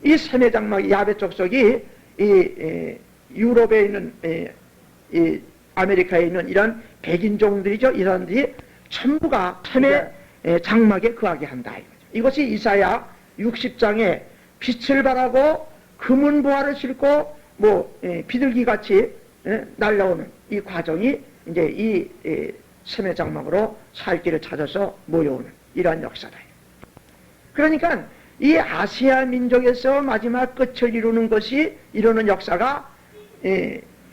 이 셈의 장막, 야벳 족속이 유럽에 있는 이 아메리카에 있는 이런 백인종들이죠. 이 사람들이 전부가 셈의 장막에 거하게 한다 이거죠. 이것이 이사야 60장에 빛을 발하고 금은 보화를 싣고 비둘기같이 날라오는 이 과정이 이제 이 셈의 장막으로 살 길을 찾아서 모여오는 이러한 역사다. 그러니까 이 아시아 민족에서 마지막 끝을 이루는 역사가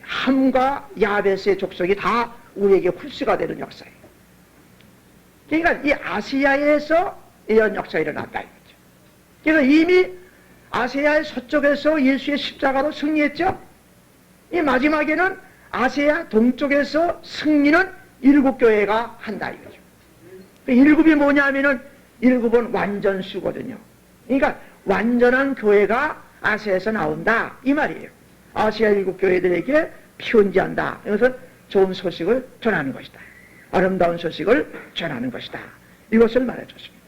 함과 야벳의 족속이 다 우리에게 훌수가 되는 역사예요. 그러니까 이 아시아에서 이런 역사가 일어났다 이거죠. 그래서 이미 아시아의 서쪽에서 예수의 십자가로 승리했죠. 이 마지막에는 아시아 동쪽에서 승리는 일곱 교회가 한다 이거죠. 일곱이 뭐냐면은 일곱은 완전수거든요. 그러니까 완전한 교회가 아시아에서 나온다 이 말이에요. 아시아 일곱 교회들에게 피운지한다. 이것은 좋은 소식을 전하는 것이다. 아름다운 소식을 전하는 것이다. 이것을 말해줬습니다.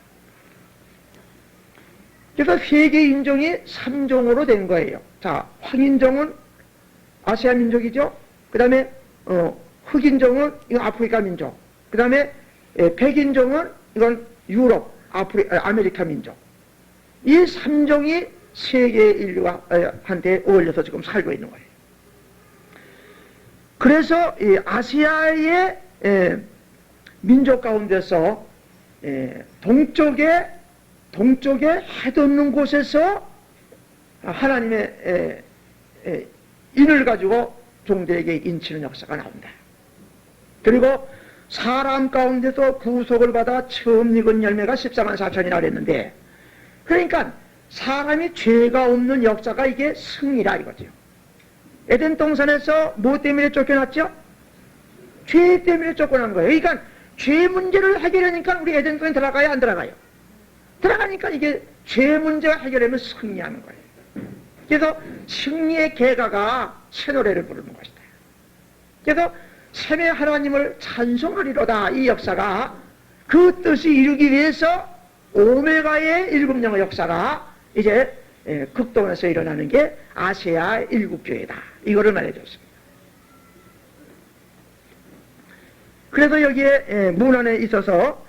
그래서 세계 인종이 3종으로 된 거예요. 자, 황인종은 아시아 민족이죠. 그 다음에 흑인종은 이건 아프리카 민족. 그 다음에 백인종은 이건 유럽, 아메리카 민족. 이 3종이 세계 인류한테 어울려서 지금 살고 있는 거예요. 그래서 이 아시아의 민족 가운데서 동쪽에 해돋는 곳에서 하나님의 인을 가지고 종들에게 인치는 역사가 나온다. 그리고 사람 가운데서 구속을 받아 처음 익은 열매가 14만 4천이나 그랬는데, 그러니까 사람이 죄가 없는 역사가 이게 승리라 이거죠. 에덴 동산에서 뭐 때문에 쫓겨났죠? 죄 때문에 쫓겨난 거예요. 그러니까 죄 문제를 해결하니까 우리 에덴 동산에 들어가요, 안 들어가요? 들어가니까 이게 죄 문제가 해결하면 승리하는 거예요. 그래서 승리의 계가가 새 노래를 부르는 것이다. 그래서 샘의 하나님을 찬송하리로다. 이 역사가 그 뜻이 이루기 위해서 오메가의 일곱 영의 역사가 이제 극동에서 일어나는 게 아시아 일국교회다. 이거를 말해줬습니다. 그래서 여기에 문안에 있어서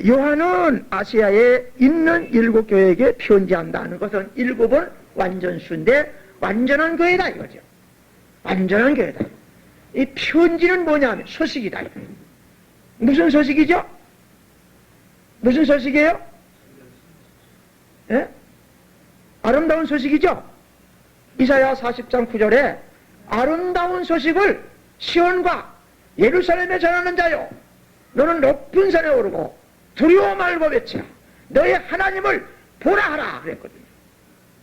요한은 아시아에 있는 일곱 교회에게 편지한다는 것은 일곱은 완전수인데 완전한 교회다 이거죠. 완전한 교회다. 이 편지는 뭐냐면 소식이다. 무슨 소식이죠? 무슨 소식이에요? 예? 아름다운 소식이죠? 이사야 40장 9절에 아름다운 소식을 시온과 예루살렘에 전하는 자요, 너는 높은 산에 오르고 두려워 말고 외치라. 너의 하나님을 보라 하라 그랬거든요.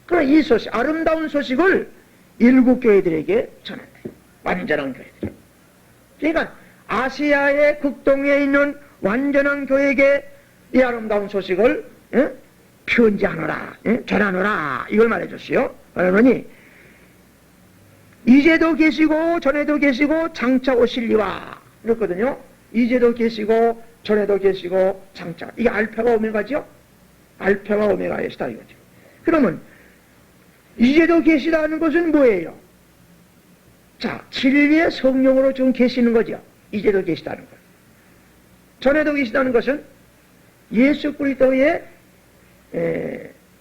그럼 이 소식, 아름다운 소식을 일곱 교회들에게 전한다. 완전한 교회들. 그러니까 아시아의 극동에 있는 완전한 교회에게 이 아름다운 소식을 편지하노라, 전하노라 이걸 말해줬어요. 그러니 이제도 계시고 전에도 계시고 장차 오실리와 그랬거든요. 이제도 계시고 전에도 계시고 장차, 이게 알파가 오메가죠? 알파가 오메가이시다 이거죠. 그러면 이제도 계시다는 것은 뭐예요? 자, 진리의 성령으로 지금 계시는 거죠. 이제도 계시다는 것. 전에도 계시다는 것은 예수 그리스도의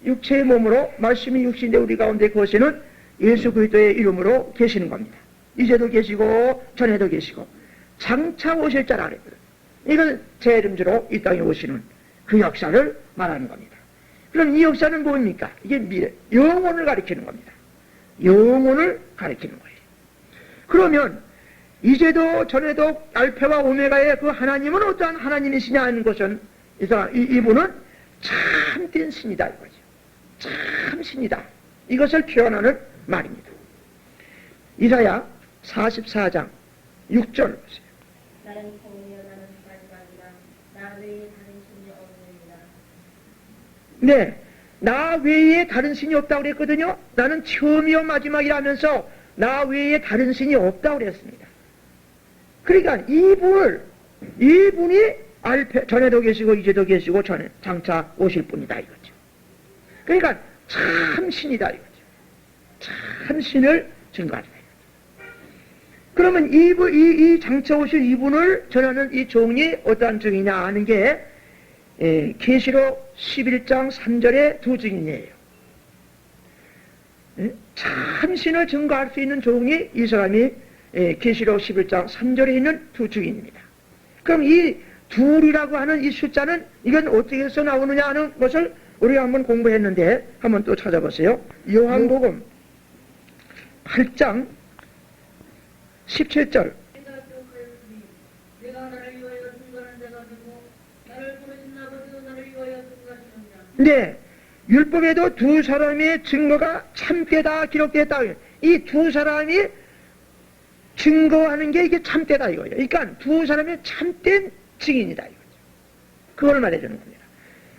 육체의 몸으로 말씀이 육신인데 우리 가운데 거시는 예수 그리스도의 이름으로 계시는 겁니다. 이제도 계시고 전에도 계시고 장차 오실 자라 그랬거든요. 이건 제 이름으로 이 땅에 오시는 그 역사를 말하는 겁니다. 그럼 이 역사는 뭡니까? 이게 미래, 영혼을 가리키는 겁니다. 영혼을 가리키는 거예요. 그러면 이제도 전에도 알파와 오메가의 그 하나님은 어떠한 하나님이시냐 하는 것은 이분은 참된 신이다 이거죠. 참 신이다. 이것을 표현하는 말입니다. 이사야 44장 6절 보세요. 나는 처음이요 나는 마지막이라 나 외에 다른 신이 없느니라. 네, 나 외에 다른 신이 없다고 그랬거든요. 나는 처음이요 마지막이라 하면서 나 외에 다른 신이 없다고 그랬습니다. 그러니까 이분이 전에도 계시고 이제도 계시고 장차 오실 분이다 이거죠. 그러니까 참 신이다 이거죠. 참 신을 증거한다. 그러면 이 장차 오실 이분을 전하는 이 종이 어떠한 종이냐 하는 게 계시록 11장 3절의 두 증인이에요. 참 신을 증거할 수 있는 종이 이 사람이 계시록 11장 3절에 있는 두 증인입니다. 그럼 이 둘이라고 하는 이 숫자는 이건 어떻게 해서 나오느냐 하는 것을 우리가 한번 공부했는데 한번 또 찾아보세요. 요한복음 8장 17절. 내가 나를 위하여 증거하는 자가 되고 나를 부르신 아버지도 나를 위하여 증거하시느냐. 네, 율법에도 두 사람의 증거가 참되다 기록됐다. 이 두 사람이 증거하는 게 이게 참되다 이거예요. 그러니까 두 사람의 참된 증인이다 이거죠. 그걸 말해주는 겁니다.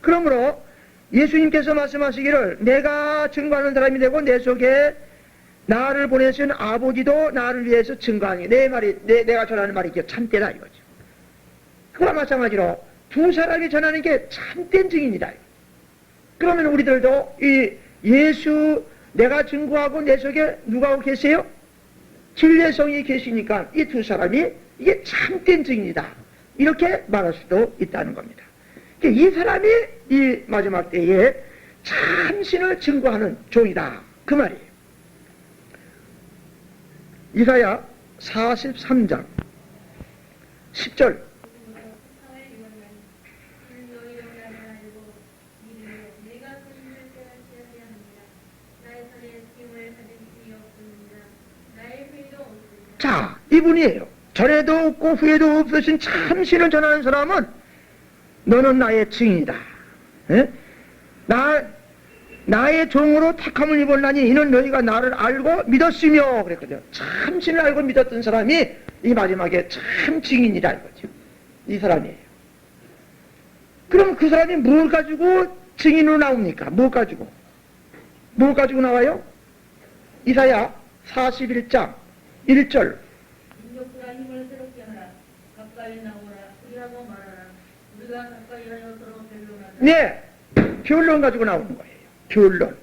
그러므로 예수님께서 말씀하시기를 내가 증거하는 사람이 되고 내 속에 나를 보내신 아버지도 나를 위해서 증거하니 내 말이 내가 전하는 말이 이게 참되다 이거죠. 그와 마찬가지로 두 사람이 전하는 게 참된 증인이다. 그러면 우리들도 이 예수 내가 증거하고 내 속에 누가 하고 계세요? 진리의 성이 계시니까 이 두 사람이 이게 참된 증인이다. 이렇게 말할 수도 있다는 겁니다. 이 사람이 이 마지막 때에 참신을 증거하는 종이다. 그 말이에요. 이사야 43장 10절. 자, 이분이에요. 전에도 없고 후에도 없으신 참신을 전하는 사람은 너는 나의 증인이다. 에? 나의 종으로 택함을 입었나니 이는 너희가 나를 알고 믿었으며 그랬거든요. 참 신을 알고 믿었던 사람이 이 마지막에 참 증인이라 이거죠. 이 사람이에요. 그럼 그 사람이 뭘 가지고 증인으로 나옵니까? 뭘 가지고 나와요? 이사야 41장 1절 인격들아 힘을 새롭게 하라. 가까이 나오라. 우리하고 말하라. 우리가 가까이 하여 서로 변론하자. 네, 변론 가지고 나오는 거예요. 변론.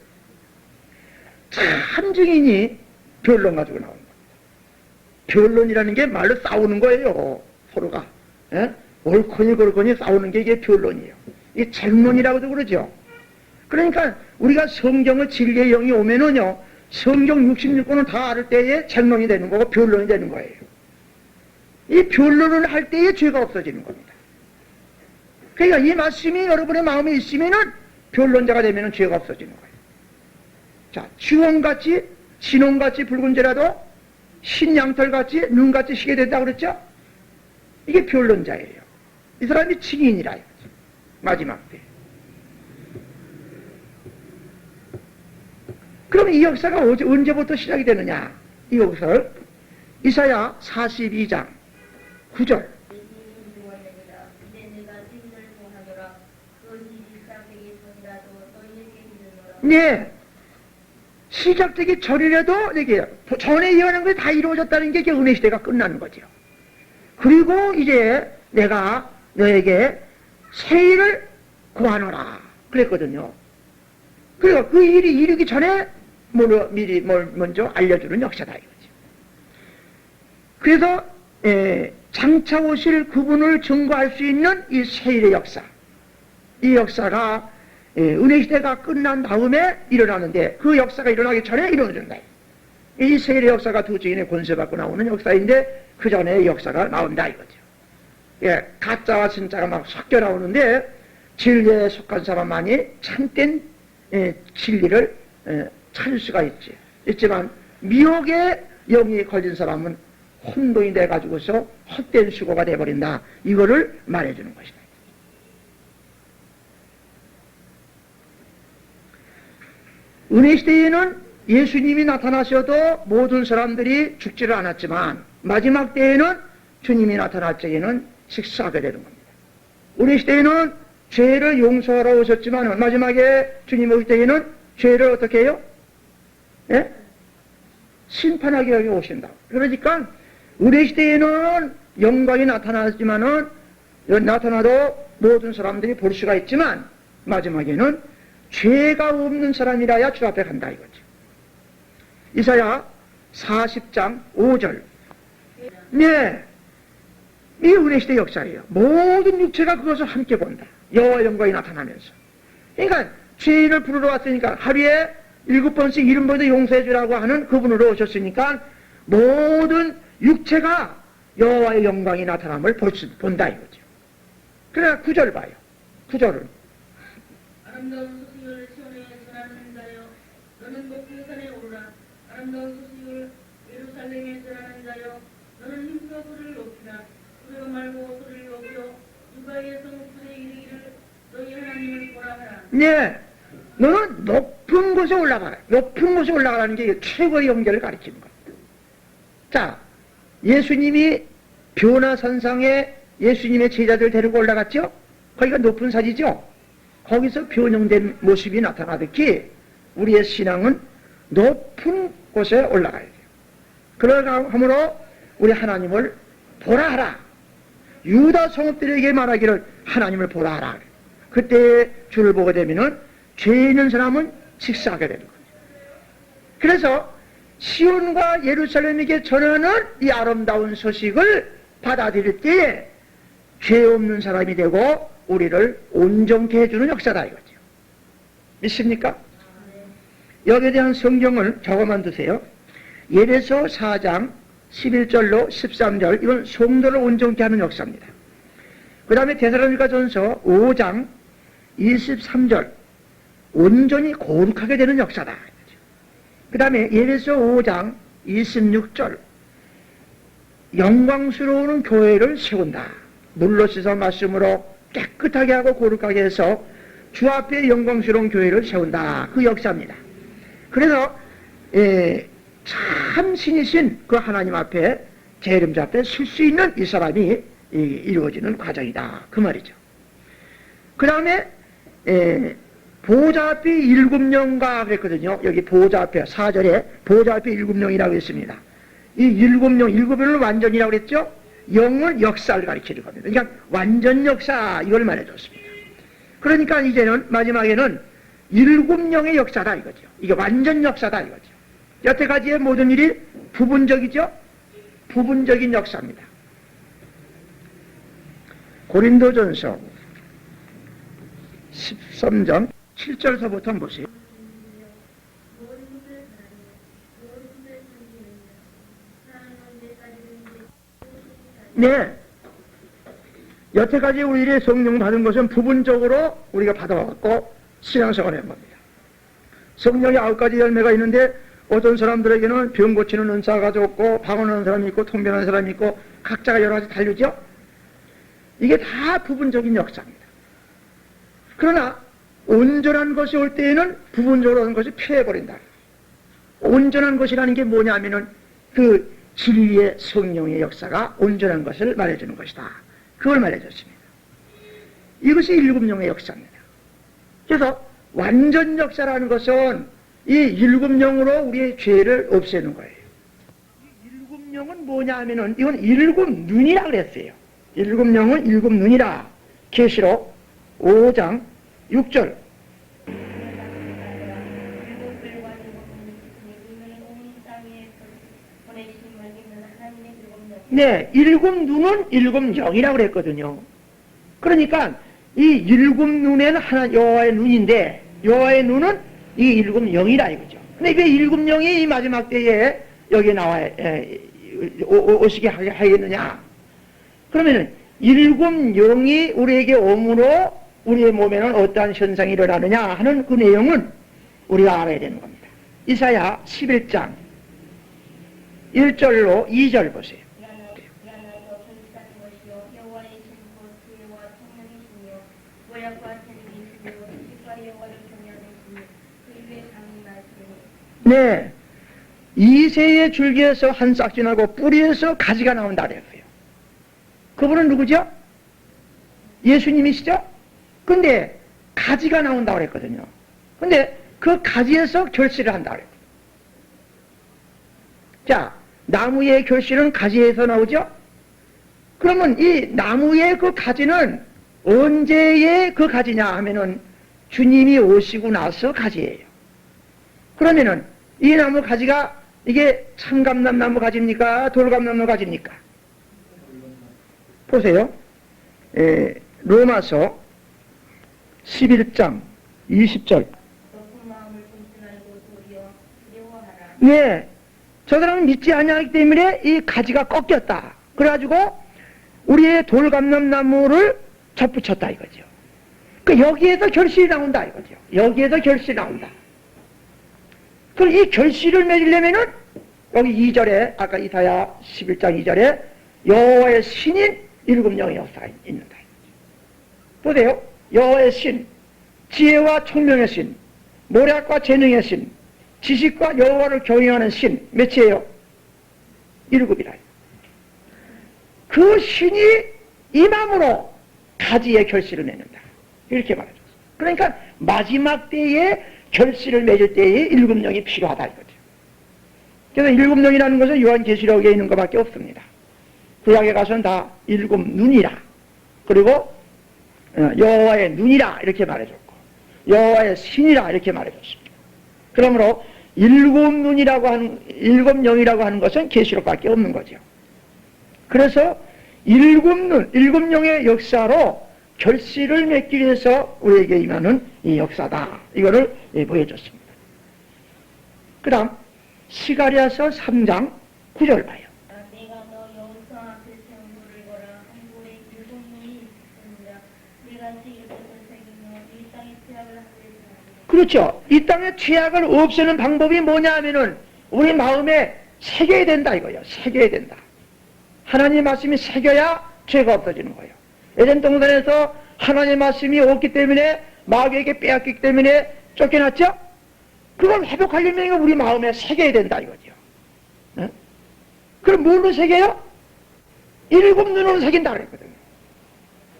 참 증인이 변론 가지고 나오는 겁니다. 변론이라는 게 말로 싸우는 거예요. 서로가. 예? 옳거니 그렇거니 싸우는 게 이게 변론이에요. 이게 쟁론이라고도 그러죠. 그러니까 우리가 성경의 진리의 영이 오면은요, 성경 66권을 다 알을 때에 쟁론이 되는 거고 변론이 되는 거예요. 이 변론을 할 때에 죄가 없어지는 겁니다. 그러니까 이 말씀이 여러분의 마음에 있으면은 변론자가 되면은 죄가 없어지는 거예요. 자, 지원같이, 진홍같이 붉은 죄라도 신양털같이 눈같이 시게 된다고 그랬죠? 이게 변론자예요. 이 사람이 증인이라 이거죠. 마지막 때. 그럼 이 역사가 언제부터 시작이 되느냐? 이 역사를 이사야 42장 9절. 네. 시작되기 전이라도 이게 전에 예언한 것이 다 이루어졌다는 게 은혜 시대가 끝나는 거죠. 그리고 이제 내가 너에게 새 일을 구하노라 그랬거든요. 그리고 그 일이 이루기 전에 미리 먼저 알려주는 역사다 이거죠. 그래서 장차 오실 그분을 증거할 수 있는 이 새 일의 역사, 이 역사가 은혜 시대가 끝난 다음에 일어나는데 그 역사가 일어나기 전에 일어나준다. 이 새 일의 역사가 두 증인의 권세받고 나오는 역사인데 그 전에 역사가 나온다 이거죠. 예, 가짜와 진짜가 막 섞여 나오는데 진리에 속한 사람만이 참된 진리를 찾을 수가 있지만 미혹의 영이 걸린 사람은 혼돈이 돼가지고서 헛된 수고가 돼버린다. 이거를 말해주는 것이다. 은혜 시대에는 예수님이 나타나셔도 모든 사람들이 죽지를 않았지만 마지막 때에는 주님이 나타날 때에는 식사하게 되는 겁니다. 은혜 시대에는 죄를 용서하러 오셨지만 마지막에 주님이 올 때에는 죄를 어떻게 해요? 예? 심판하기 위해 오신다. 그러니까 은혜 시대에는 영광이 나타나지만은 나타나도 모든 사람들이 볼 수가 있지만 마지막에는 죄가 없는 사람이라야 주 앞에 간다 이거죠. 이사야 40장 5절. 네, 이 은혜 시대 역사예요. 모든 육체가 그것을 함께 본다. 여호와 영광이 나타나면서. 그러니까 죄인을 부르러 왔으니까 하루에 7번씩 70번도 용서해 주라고 하는 그분으로 오셨으니까 모든 육체가 여호와의 영광이 나타남을 본다 이거죠. 그러나 9절 봐요. 9절은 아름다운 소식을 시온에 전하는 자여, 너는 높은 산에 오르라. 아름다운 소식을 예루살렘에 전하는 자여, 너는 힘써 소리를 높이라. 두려워 말고 소리를 높여 유가의 성읍들에 이르기를 너희 하나님을 보라 하라. 네, 너는 높은 곳에 올라가라. 높은 곳에 올라가라는 게 최고의 영계를 가리키는 겁니다. 자, 예수님이 변화산상에 예수님의 제자들 데리고 올라갔죠? 거기가 높은 산이죠? 거기서 변형된 모습이 나타나듯이 우리의 신앙은 높은 곳에 올라가야 돼요. 그러므로 우리 하나님을 보라 하라. 유다 성읍들에게 말하기를 하나님을 보라 하라. 그때 주를 보게 되면은 죄 있는 사람은 식사하게 되는 거예요. 그래서 시온과 예루살렘에게 전하는 이 아름다운 소식을 받아들일 때에 죄 없는 사람이 되고 우리를 온전케 해주는 역사다 이거죠. 믿습니까? 여기에 대한 성경을 적어만 두세요. 예레서 4장 11절로 13절, 이건 성도를 온전케 하는 역사입니다. 그 다음에 데살로니가전서 5장 23절, 온전히 거룩하게 되는 역사다. 그 다음에 예레서 5장 26절, 영광스러운 교회를 세운다. 물로 씻어 말씀으로 깨끗하게 하고 거룩하게 해서 주 앞에 영광스러운 교회를 세운다. 그 역사입니다. 그래서 참 신이신 그 하나님 앞에 재림자 앞에 설 수 있는 이 사람이 이루어지는 과정이다. 그 말이죠. 그 다음에 보좌 앞에 7영과 그랬거든요. 여기 보좌 앞에 4절에 보좌 앞에 7영이라고 했습니다. 이 7영, 7영을 완전이라고 그랬죠. 영은 역사를 가리키는 겁니다. 그러니까 완전 역사 이걸 말해줬습니다. 그러니까 이제는 마지막에는 7영의 역사다 이거죠. 이게 완전 역사다 이거죠. 여태까지의 모든 일이 부분적이죠. 부분적인 역사입니다. 고린도전서 13장 7절서부터 한번 보세요. 네. 여태까지 우리의 성령 받은 것은 부분적으로 우리가 받아왔고 신앙생활을 한 겁니다. 성령의 9가지 열매가 있는데 어떤 사람들에게는 병 고치는 은사가 좋고 방언하는 사람이 있고 통변하는 사람이 있고 각자가 여러 가지 다르죠. 이게 다 부분적인 역사입니다. 그러나 온전한 것이 올 때에는 부분적으로 하는 것이 피해버린다. 온전한 것이라는 게 뭐냐면은 그 진리의 성령의 역사가 온전한 것을 말해주는 것이다. 그걸 말해줬습니다. 이것이 7영의 역사입니다. 그래서 완전 역사라는 것은 이 7영으로 우리의 죄를 없애는 거예요. 이 7영은 뭐냐 하면은 이건 7눈이라 그랬어요. 7영은 7눈이라. 계시록 5장 6절. 네, 7눈은 7영이라고 그랬거든요. 그러니까 이 7눈에는 하나 여호와의 눈인데 여호와의 눈은 이 7영이라 이거죠. 근데 왜 7영이 이 마지막 때에 여기 나와 오시게 하겠느냐? 그러면은 7영이 우리에게 오므로 우리의 몸에는 어떠한 현상이 일어나느냐 하는 그 내용은 우리가 알아야 되는 겁니다. 이사야 11장 1절로 2절 보세요. 네, 이새의 줄기에서 한 싹지 나고 뿌리에서 가지가 나온다 그랬어요. 그분은 누구죠? 예수님이시죠? 근데 가지가 나온다고 그랬거든요. 근데 그 가지에서 결실을 한다고 그랬어요. 자, 나무의 결실은 가지에서 나오죠? 그러면 이 나무의 그 가지는 언제의 그 가지냐 하면은 주님이 오시고 나서 가지예요. 그러면은 이 나무 가지가 이게 참감람나무 가지입니까? 돌감나무 가지입니까? 보세요. 로마서 11장 20절. 네, 저 사람은 믿지 아니하기 때문에 이 가지가 꺾였다. 그래가지고 우리의 돌감람나무를 접붙였다 이거죠. 그 여기에서 결실이 나온다 이거죠. 여기에서 결실이 나온다. 그럼 이 결실을 맺으려면은 여기 2절에 아까 이사야 11장 2절에 여호와의 신인 7영의 역사가 있는다. 보세요. 여호와의 신, 지혜와 총명의 신, 모략과 재능의 신, 지식과 여호와를 경외하는 신 몇이에요? 7이라. 그 신이 임함으로 가지의 결실을 맺는다. 이렇게 말해줬어요. 그러니까 마지막 때에 결실을 맺을 때에 7영이 필요하다 이거죠. 그래서 7영이라는 것은 요한계시록에 있는 것밖에 없습니다. 구약에 가서는 다 7눈이라 그리고 여호와의 눈이라 이렇게 말해줬고 여호와의 신이라 이렇게 말해줬습니다. 그러므로 7눈이라고 하는 7영이라고 하는 것은 계시록밖에 없는 거죠. 그래서 7눈, 7영의 역사로 결실을 맺기 위해서 우리에게 임하는 이 역사다. 이거를 보여줬습니다. 그 다음 스가랴서 3장 9절 봐요. 내가 너 여호수 앞에 세운 돌을 거라 한 돌에 7눈이 있습니다. 내가 제 이것을 새기며 이 땅의 죄악을 하리라. 그렇죠. 이 땅의 죄악을 없애는 방법이 뭐냐 하면은 우리 마음에 새겨야 된다 이거예요. 새겨야 된다. 하나님 말씀이 새겨야 죄가 없어지는 거예요. 에덴 동산에서 하나님의 말씀이 없기 때문에 마귀에게 빼앗기기 때문에 쫓겨났죠? 그걸 회복하려면 우리 마음에 새겨야 된다 이거죠. 네? 그럼 뭘로 새겨요? 7 눈으로 새긴다 그랬거든요.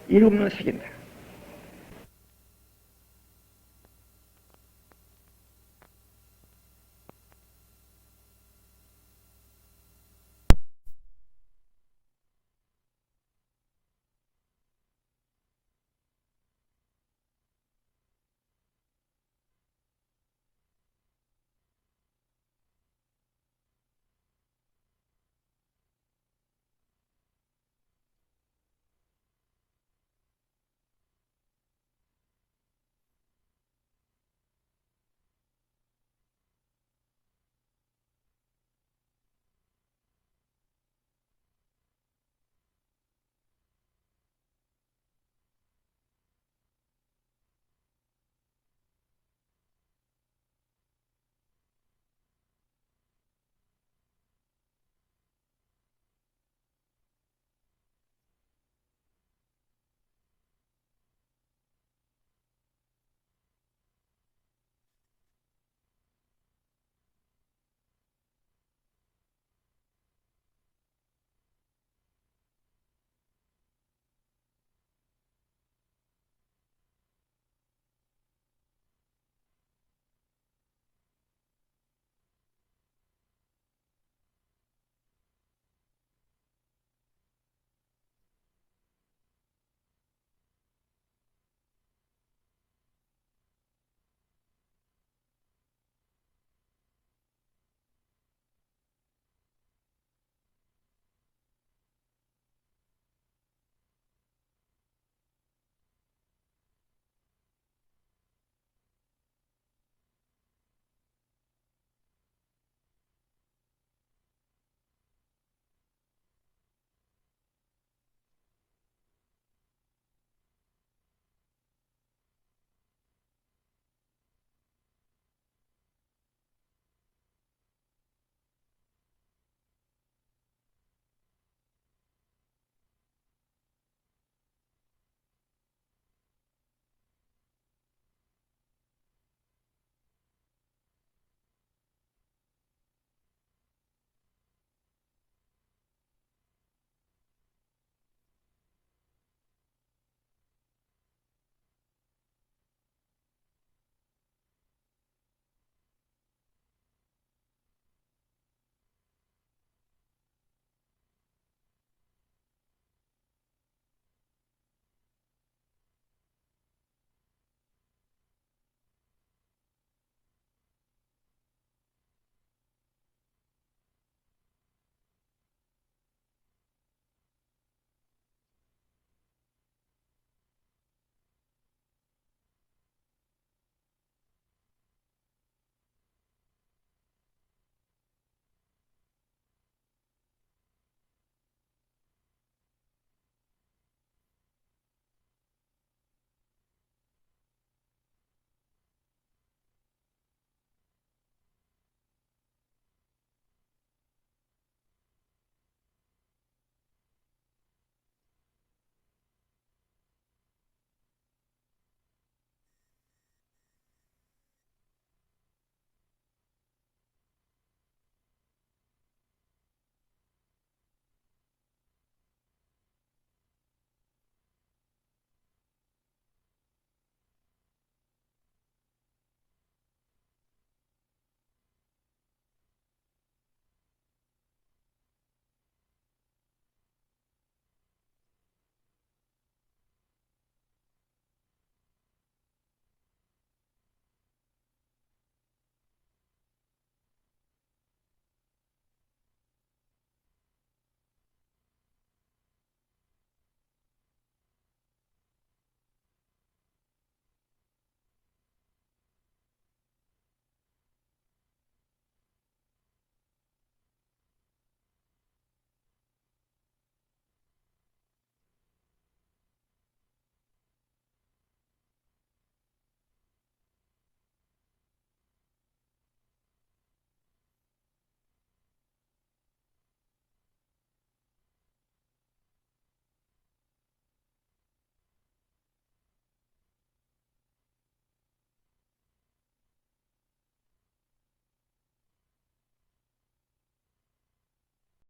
7 눈으로 새긴다.